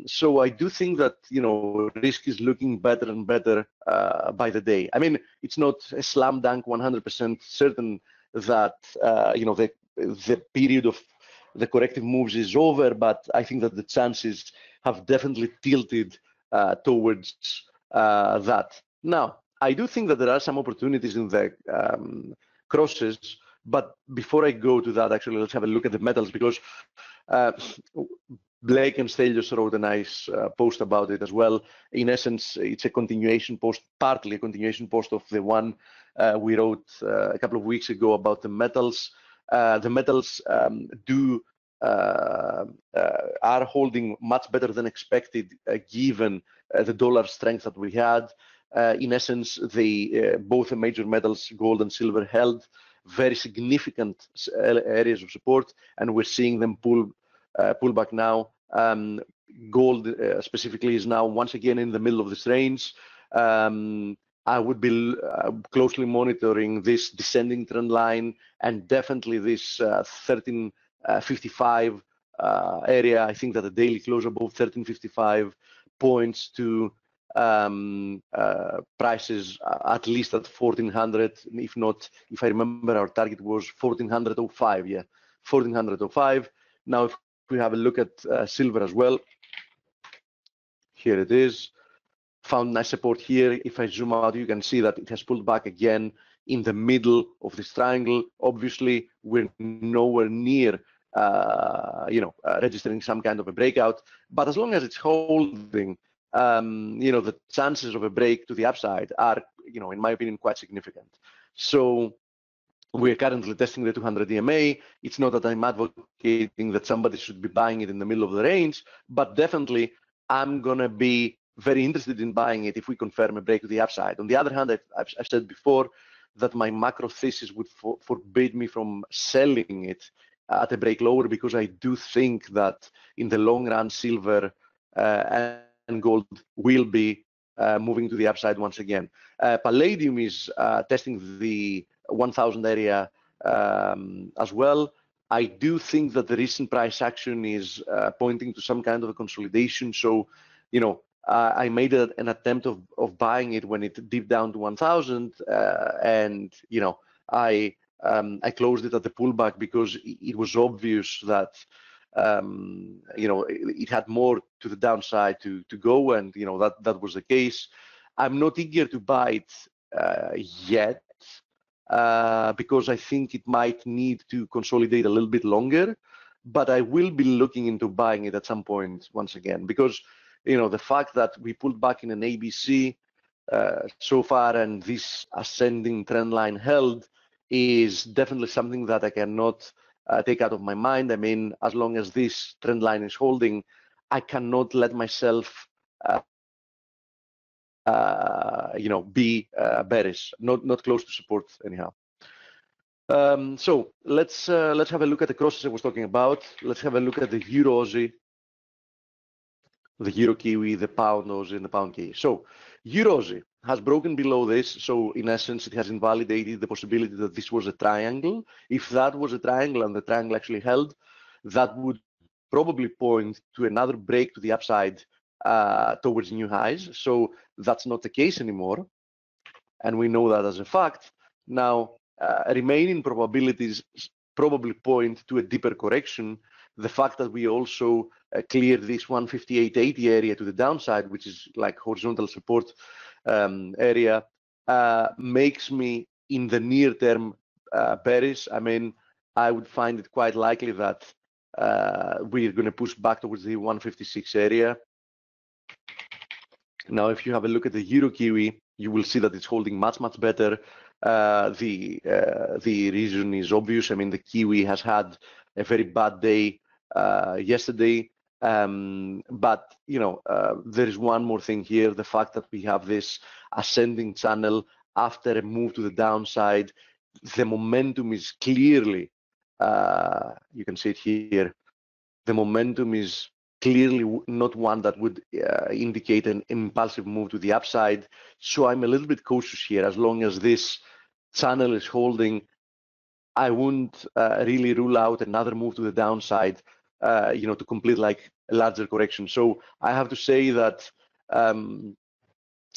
So I do think that, you know, risk is looking better and better by the day. I mean, it's not a slam dunk 100% certain that, you know, the period of the corrective moves is over, but I think that the chances have definitely tilted towards that. Now, I do think that there are some opportunities in the crosses, but before I go to that, actually, let's have a look at the metals, because Blake and Stelios wrote a nice post about it as well. In essence, it's a continuation post, partly a continuation post of the one we wrote a couple of weeks ago about the metals. The metals are holding much better than expected, given the dollar strength that we had. In essence, both the major metals, gold and silver, held very significant areas of support, and we're seeing them pull back now. Gold specifically is now once again in the middle of this range. I would be closely monitoring this descending trend line, and definitely this 1355 area. I think that the daily close above 1355 points to prices at least at 1400, if not, if I remember, our target was 1405. Yeah, 1405. Now, if we have a look at silver as well, here it is. Found nice support here. If I zoom out, you can see that it has pulled back again in the middle of this triangle. Obviously, we're nowhere near, you know, registering some kind of a breakout. But as long as it's holding, you know, the chances of a break to the upside are, you know, in my opinion, quite significant. So we're currently testing the 200 EMA. It's not that I'm advocating that somebody should be buying it in the middle of the range, but definitely I'm going to be very interested in buying it if we confirm a break to the upside. On the other hand, I've said before that my macro thesis would forbid me from selling it at a break lower, because I do think that in the long run, silver and gold will be moving to the upside once again. Palladium is testing the 1000 area as well. I do think that the recent price action is pointing to some kind of a consolidation. So, you know, I made an attempt of buying it when it dipped down to 1000, and, you know, I closed it at the pullback because it was obvious that, you know, it had more to the downside to go, and, you know, that was the case. I'm not eager to buy it yet, because I think it might need to consolidate a little bit longer, but I will be looking into buying it at some point once again, because, you know, the fact that we pulled back in an ABC so far and this ascending trend line held is definitely something that I cannot take out of my mind. I mean, as long as this trend line is holding, I cannot let myself you know, be bearish, not close to support anyhow. So let's have a look at the crosses I was talking about. Let's have a look at the Euro Aussie, the Euro Kiwi, the Pound Aussie, and the Pound Kiwi. So Euro Aussie has broken below this. So in essence, it has invalidated the possibility that this was a triangle. If that was a triangle and the triangle actually held, that would probably point to another break to the upside towards new highs. So that's not the case anymore, and we know that as a fact. Now, remaining probabilities probably point to a deeper correction. The fact that we also cleared this 158.80 area to the downside, which is like horizontal support area, makes me in the near term bearish. I mean, I would find it quite likely that we're going to push back towards the 156 area. Now, if you have a look at the Euro Kiwi, you will see that it's holding much better. The reason is obvious. I mean, the Kiwi has had a very bad day yesterday, but, you know, there is one more thing here: the fact that we have this ascending channel after a move to the downside. The momentum is clearly, you can see it here, the momentum is clearly not one that would indicate an impulsive move to the upside. So I'm a little bit cautious here. As long as this channel is holding, I wouldn't really rule out another move to the downside, to complete like a larger correction. So I have to say that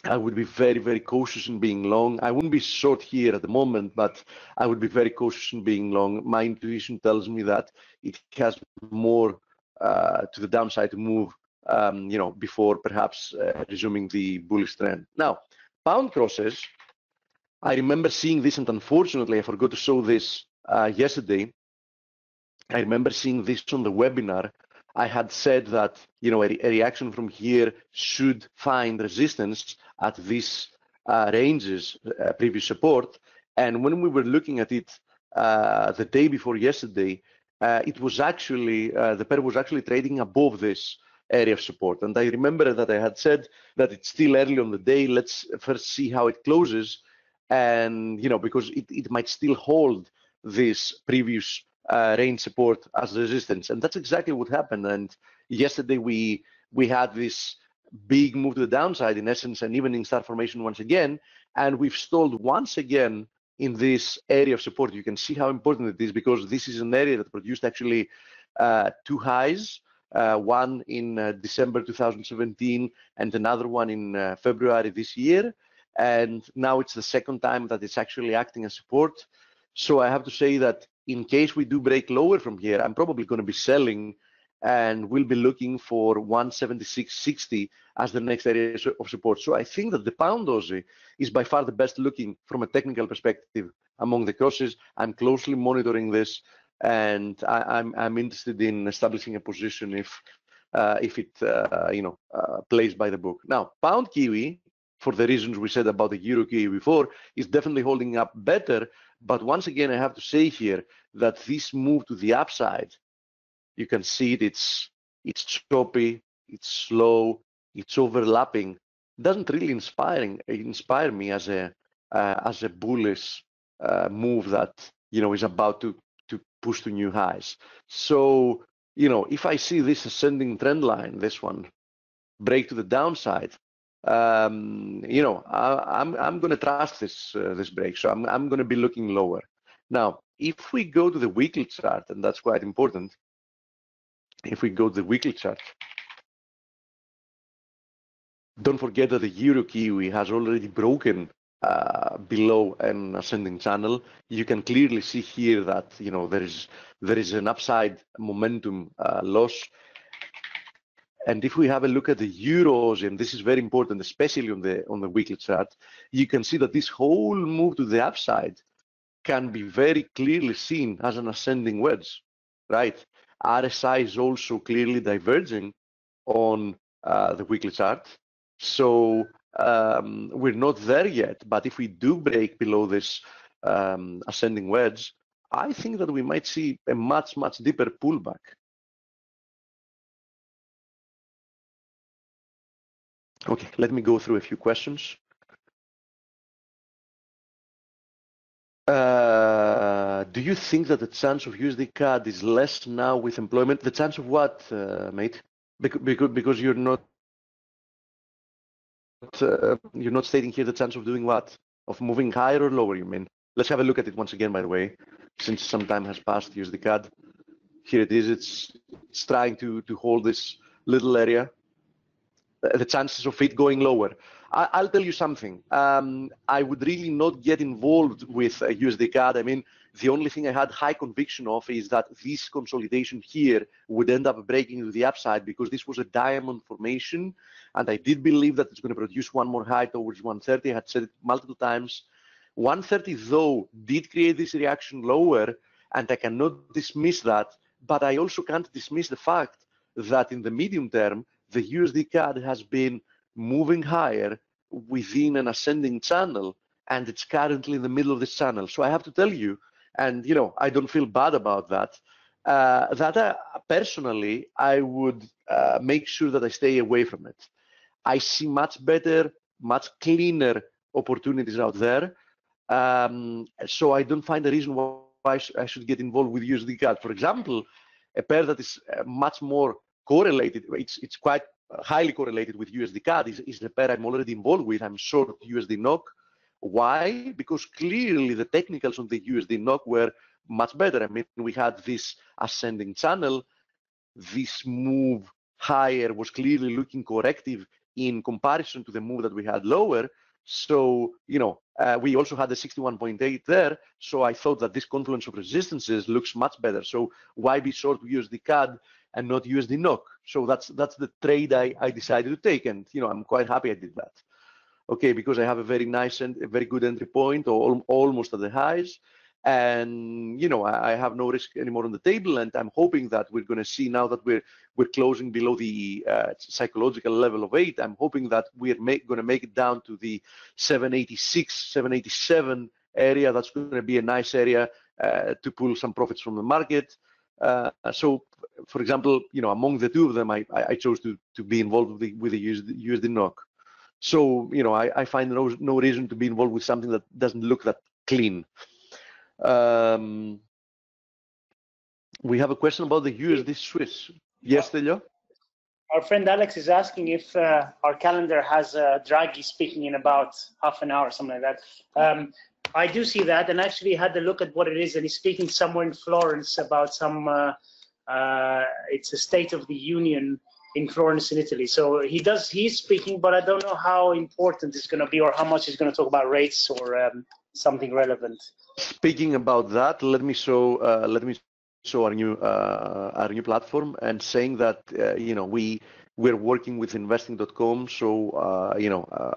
I would be very, very cautious in being long. I wouldn't be short here at the moment, but I would be very cautious in being long. My intuition tells me that it has more to the downside to move, before perhaps resuming the bullish trend. Now, pound crosses, I remember seeing this, and unfortunately, I forgot to show this yesterday. I remember seeing this on the webinar. I had said that a reaction from here should find resistance at these ranges, previous support. And when we were looking at it the day before yesterday, it was actually the pair was actually trading above this area of support. And I remember that I had said that it's still early on the day. Let's first see how it closes, and because it might still hold this previous range support as resistance, and that's exactly what happened. And yesterday we had this big move to the downside, in essence, an evening star formation once again, and we've stalled once again in this area of support. You can see how important it is, because this is an area that produced actually two highs, one in December 2017 and another one in February this year, and now it's the second time that it's actually acting as support. So I have to say that in case we do break lower from here, I'm probably going to be selling, and we'll be looking for 176.60 as the next area of support. So I think that the pound Aussie is by far the best looking from a technical perspective among the crosses. I'm closely monitoring this, and I'm interested in establishing a position if it plays by the book. Now, pound Kiwi, for the reasons we said about the euro Kiwi before, is definitely holding up better. But once again, I have to say here that this move to the upside, you can see it, it's choppy, it's slow, it's overlapping. It doesn't really inspire me as a bullish move that is about to push to new highs. So if I see this ascending trend line, this one, break to the downside, I'm going to trust this break. So I'm going to be looking lower. Now, if we go to the weekly chart, and that's quite important, if we go to the weekly chart, don't forget that the euro Kiwi has already broken below an ascending channel. You can clearly see here that there is an upside momentum loss. And if we have a look at the euros, and this is very important, especially on the weekly chart, you can see that this whole move to the upside can be very clearly seen as an ascending wedge, right? RSI is also clearly diverging on the weekly chart. So we're not there yet, but if we do break below this ascending wedge, I think that we might see a much, much deeper pullback. Okay, let me go through a few questions. Do you think that the chance of USD CAD is less now with employment? The chance of what, mate? Because you're not stating here the chance of doing what? Of moving higher or lower, you mean? Let's have a look at it once again, by the way, since some time has passed. USD CAD. Here it is. It's trying to hold this little area. The chances of it going lower. I'll tell you something. I would really not get involved with USD CAD. I mean, the only thing I had high conviction of is that this consolidation here would end up breaking to the upside, because this was a diamond formation, and I did believe that it's going to produce one more high towards 130. I had said it multiple times. 130, though, did create this reaction lower, and I cannot dismiss that, but I also can't dismiss the fact that in the medium term, the USD CAD has been moving higher within an ascending channel, and it's currently in the middle of this channel. So I have to tell you, and I don't feel bad about that, personally, I would make sure that I stay away from it. I see much better, much cleaner opportunities out there. So I don't find a reason why I should get involved with USD CAD. For example, a pair that is much more correlated. It's quite highly correlated with USD CAD. Is the pair I'm already involved with. I'm short USD NOK. Why? Because clearly the technicals on the USD NOK were much better. I mean, we had this ascending channel. This move higher was clearly looking corrective in comparison to the move that we had lower. So, we also had the 61.8 there. So I thought that this confluence of resistances looks much better. So why be short USD CAD and not USD NOK? So that's the trade I decided to take. And, I'm quite happy I did that. Okay, because I have a very nice and a very good entry point, or almost at the highs. And, I have no risk anymore on the table. And I'm hoping that we're going to see now that we're closing below the psychological level of 8. I'm hoping that we're going to make it down to the 786, 787 area. That's going to be a nice area to pull some profits from the market. So, for example, among the two of them, I chose to be involved with the USD NOK. So, I find no reason to be involved with something that doesn't look that clean. We have a question about the USD Swiss. Yes, Delio?
Our friend Alex is asking if our calendar has Draghi speaking in about half an hour or something like that. I do see that, and actually had a look at what it is, and he's speaking somewhere in Florence about some, it's a State of the Union in Florence in Italy. So he's speaking, but I don't know how important it's going to be or how much he's going to talk about rates or something relevant.
Speaking about that, let me show our new platform, and saying that we're working with investing.com. So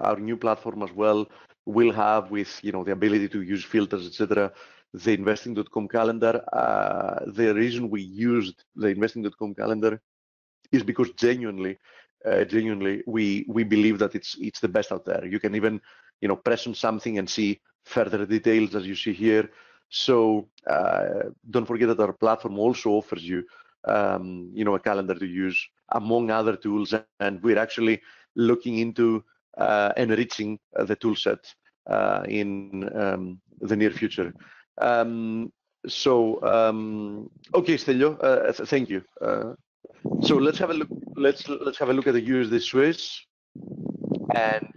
our new platform as well will have, with the ability to use filters, etc., the investing.com calendar. The reason we used the investing.com calendar is because genuinely we believe that it's the best out there. You can even press on something and see further details, as you see here. So don't forget that our platform also offers you a calendar to use among other tools, and we're actually looking into enriching the tool set in the near future. Okay, Stelio, thank you. So let's have a look. Let's have a look at the USD Swiss, and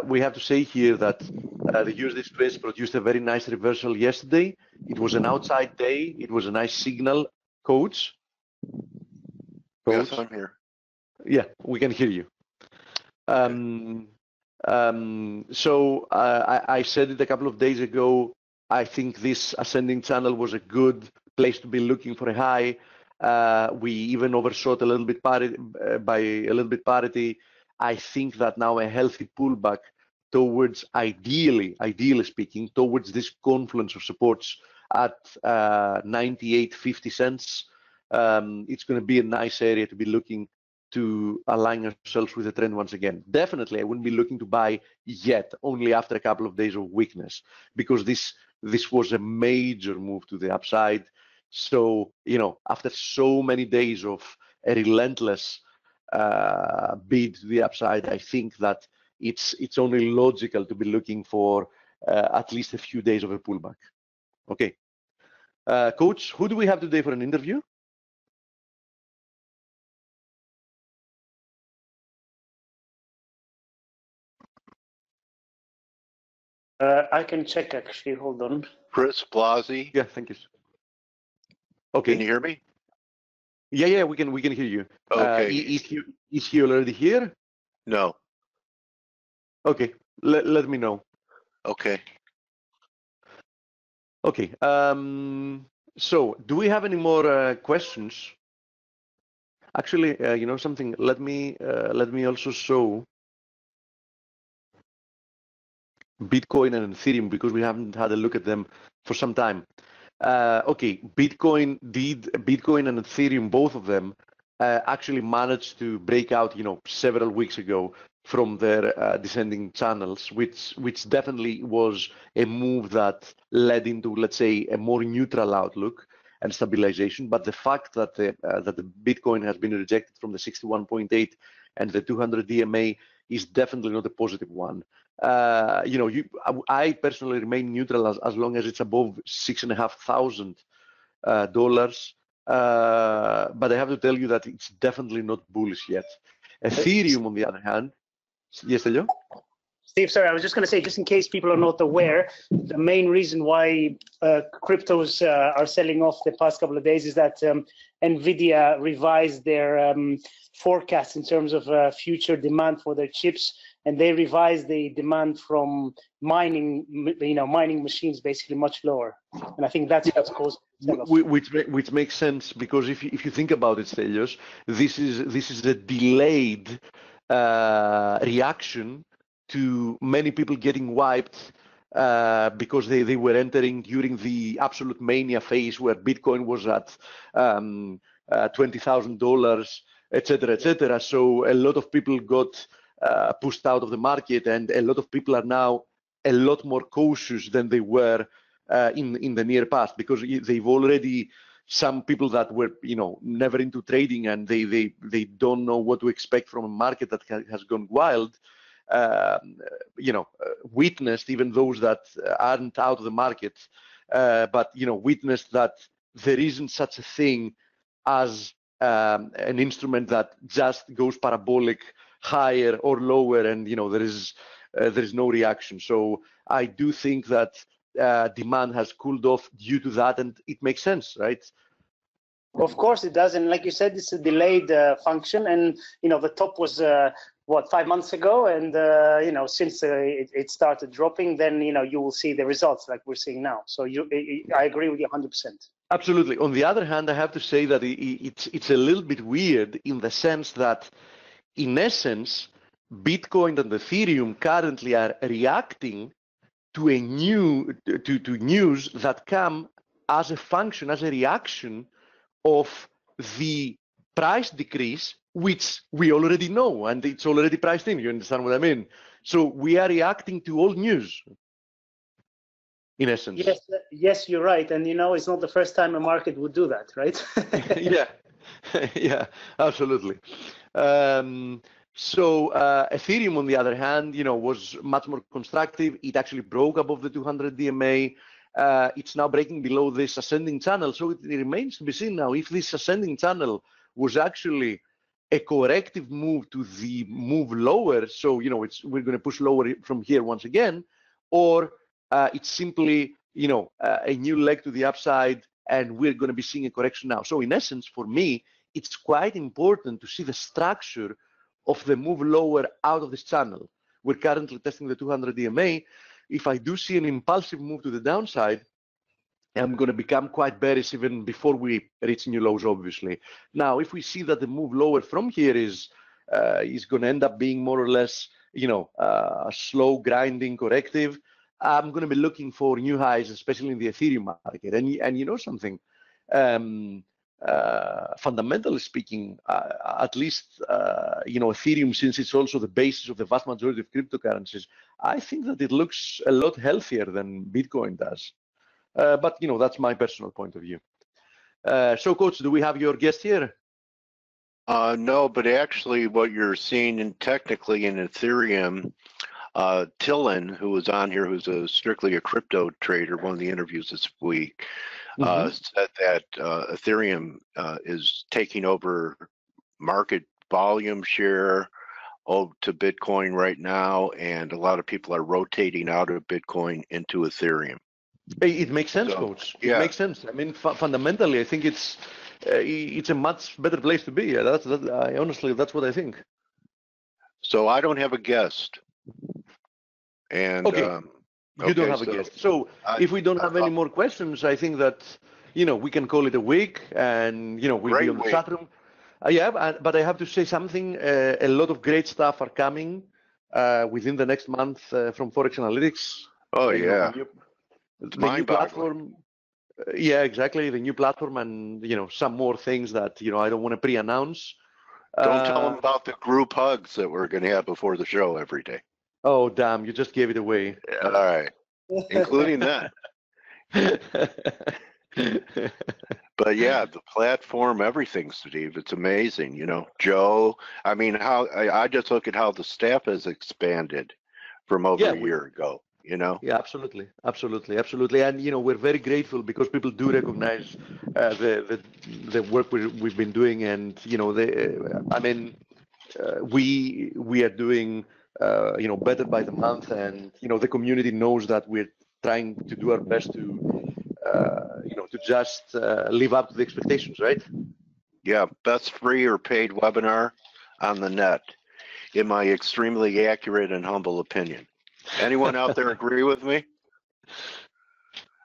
we have to say here that the USD Swiss produced a very nice reversal yesterday. It was an outside day. It was a nice signal. Coach?
Yes, I'm here.
Yeah, we can hear you. So I said it a couple of days ago. I think this ascending channel was a good place to be looking for a high. We even overshot a little bit by a little bit parity. I think that now a healthy pullback towards, ideally speaking, towards this confluence of supports at 98.50 cents. It's going to be a nice area to be looking to align ourselves with the trend once again. Definitely, I wouldn't be looking to buy yet, only after a couple of days of weakness, because this was a major move to the upside. So, after so many days of a relentless bid to the upside, I think that it's only logical to be looking for at least a few days of a pullback. Okay. Coach, who do we have today for an interview?
I can check actually. Hold on.
Chris Blasi.
Yeah, thank you. Okay.
Can you hear me?
Yeah, we can hear you.
Okay.
Is he already here?
No.
Okay. Let me know.
Okay.
Okay. So, do we have any more questions? Actually, something. Let me also show Bitcoin and Ethereum, because we haven't had a look at them for some time. Okay, Bitcoin and Ethereum, both of them actually managed to break out, several weeks ago from their descending channels, which definitely was a move that led into, let's say, a more neutral outlook and stabilization. But the fact that the Bitcoin has been rejected from the 61.8 and the 200 DMA is definitely not a positive one. I personally remain neutral as long as it's above $6,500. but I have to tell you that it's definitely not bullish yet. Ethereum, on the other hand, yes, Elio?
Steve, sorry, I was just going to say, just in case people are not aware, the main reason why cryptos are selling off the past couple of days is that NVIDIA revised their forecast in terms of future demand for their chips, and they revised the demand from mining, mining machines basically much lower. And I think that's what's caused sell-off.
Which makes sense, because if you think about it, Stelios, this is a delayed reaction to many people getting wiped because they were entering during the absolute mania phase where Bitcoin was at $20,000, etc., etc. So a lot of people got pushed out of the market, and a lot of people are now a lot more cautious than they were in the near past, because they've already, some people that were never into trading, and they don't know what to expect from a market that has gone wild, witnessed, even those that aren't out of the market, but witnessed that there isn't such a thing as an instrument that just goes parabolic higher or lower, and there is no reaction. So I do think that demand has cooled off due to that, and it makes sense, right?
Of course it does, and like you said, it's a delayed function, and the top was 5 months ago, and since it started dropping, then you will see the results like we're seeing now. So I agree with you 100%. Absolutely.
On the other hand, I have to say that it's a little bit weird in the sense that, in essence, Bitcoin and Ethereum currently are reacting to to news that come as a function, as a reaction of the price decrease, which we already know, and it's already priced in. You understand what I mean? So we are reacting to old news, in essence.
Yes, you're right. And it's not the first time a market would do that, right?
yeah, absolutely. So Ethereum, on the other hand, was much more constructive. It actually broke above the 200 DMA. It's now breaking below this ascending channel. So it remains to be seen now if this ascending channel was actually a corrective move to the move lower. So we're going to push lower from here once again, or it's simply a new leg to the upside, and we're going to be seeing a correction now. So in essence, for me, it's quite important to see the structure of the move lower out of this channel. We're currently testing the 200 DMA. If I do see an impulsive move to the downside, I'm going to become quite bearish even before we reach new lows, obviously. Now, if we see that the move lower from here is going to end up being more or less, a slow grinding corrective, I'm going to be looking for new highs, especially in the Ethereum market. And something, fundamentally speaking, at least Ethereum, since it's also the basis of the vast majority of cryptocurrencies, I think that it looks a lot healthier than Bitcoin does. But that's my personal point of view. So, Coach, do we have your guest here?
No, but actually, what you're seeing technically in Ethereum, Tillin, who was on here, who's strictly a crypto trader, one of the interviews this week, said that Ethereum is taking over market volume share to Bitcoin right now, and a lot of people are rotating out of Bitcoin into Ethereum.
It makes sense, Coach. It makes sense. I mean, fundamentally, I think it's a much better place to be. Honestly, that's what I think.
So I don't have a guest. And
okay. You don't have a guest. So if we don't have any more questions, I think that we can call it a week, and we'll be on the chat room. But I have to say something. A lot of great stuff are coming within the next month from ForexAnalytix.
Oh yeah,
the new platform. Yeah, exactly. The new platform, and some more things that I don't want to pre-announce.
Don't tell them about the group hugs that we're going to have before the show every day.
Oh, damn, you just gave it away.
All right, including that. But yeah, the platform, everything, Steve, it's amazing. Joe, I mean, I just look at how the staff has expanded from over a year ago. you know?
Yeah, absolutely, absolutely, absolutely. And we're very grateful because people do recognize the work we've been doing, and we are doing better by the month, and the community knows that we're trying to do our best to just live up to the expectations, right?
Yeah, best free or paid webinar on the net, in my extremely accurate and humble opinion. Anyone out there agree with me?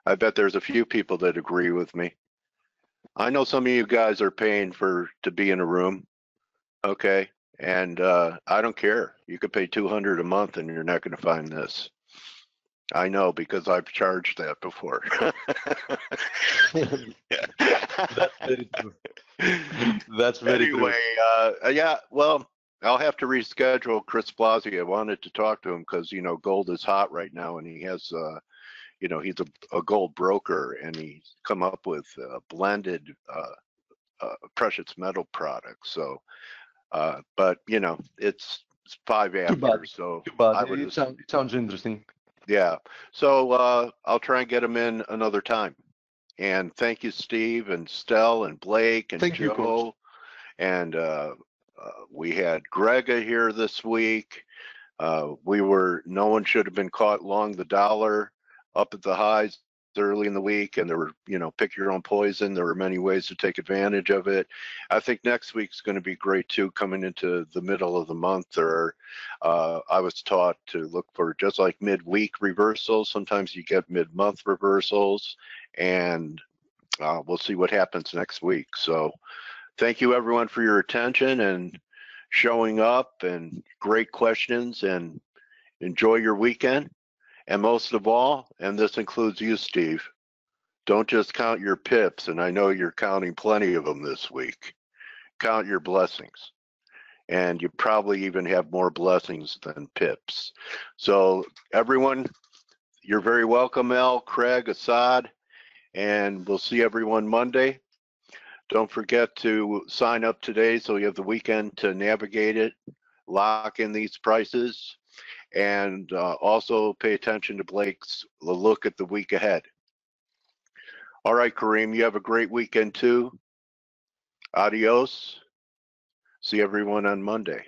I bet there's a few people that agree with me. I know some of you guys are paying to be in a room, okay? And I don't care. You could pay $200 a month and you're not going to find this. I know because I've charged that before.
That's very true. That's very true.
Anyway, yeah, well, I'll have to reschedule Chris Blasi. I wanted to talk to him because, gold is hot right now, and he has, he's a gold broker, and he's come up with blended precious metal products. So, but, it's 5 after, so I would
It sounds interesting.
Yeah, so I'll try and get him in another time. And thank you, Steve and Stell and Blake and
Thank you,
Joe.
Coach.
And we had Grega here this week. No one should have been caught long the dollar up at the highs early in the week, and there were, pick your own poison. There were many ways to take advantage of it. I think next week's going to be great too, coming into the middle of the month. I was taught to look for just like midweek reversals. Sometimes you get mid-month reversals, and we'll see what happens next week. So thank you everyone for your attention and showing up, and great questions, and enjoy your weekend. And most of all, and this includes you, Steve, don't just count your pips, and I know you're counting plenty of them this week. Count your blessings. And you probably even have more blessings than pips. So everyone, you're very welcome, Al, Craig, Assad, and we'll see everyone Monday. Don't forget to sign up today so you have the weekend to navigate it, lock in these prices, and also pay attention to Blake's look at the week ahead. All right, Kareem, you have a great weekend too. Adios. See everyone on Monday.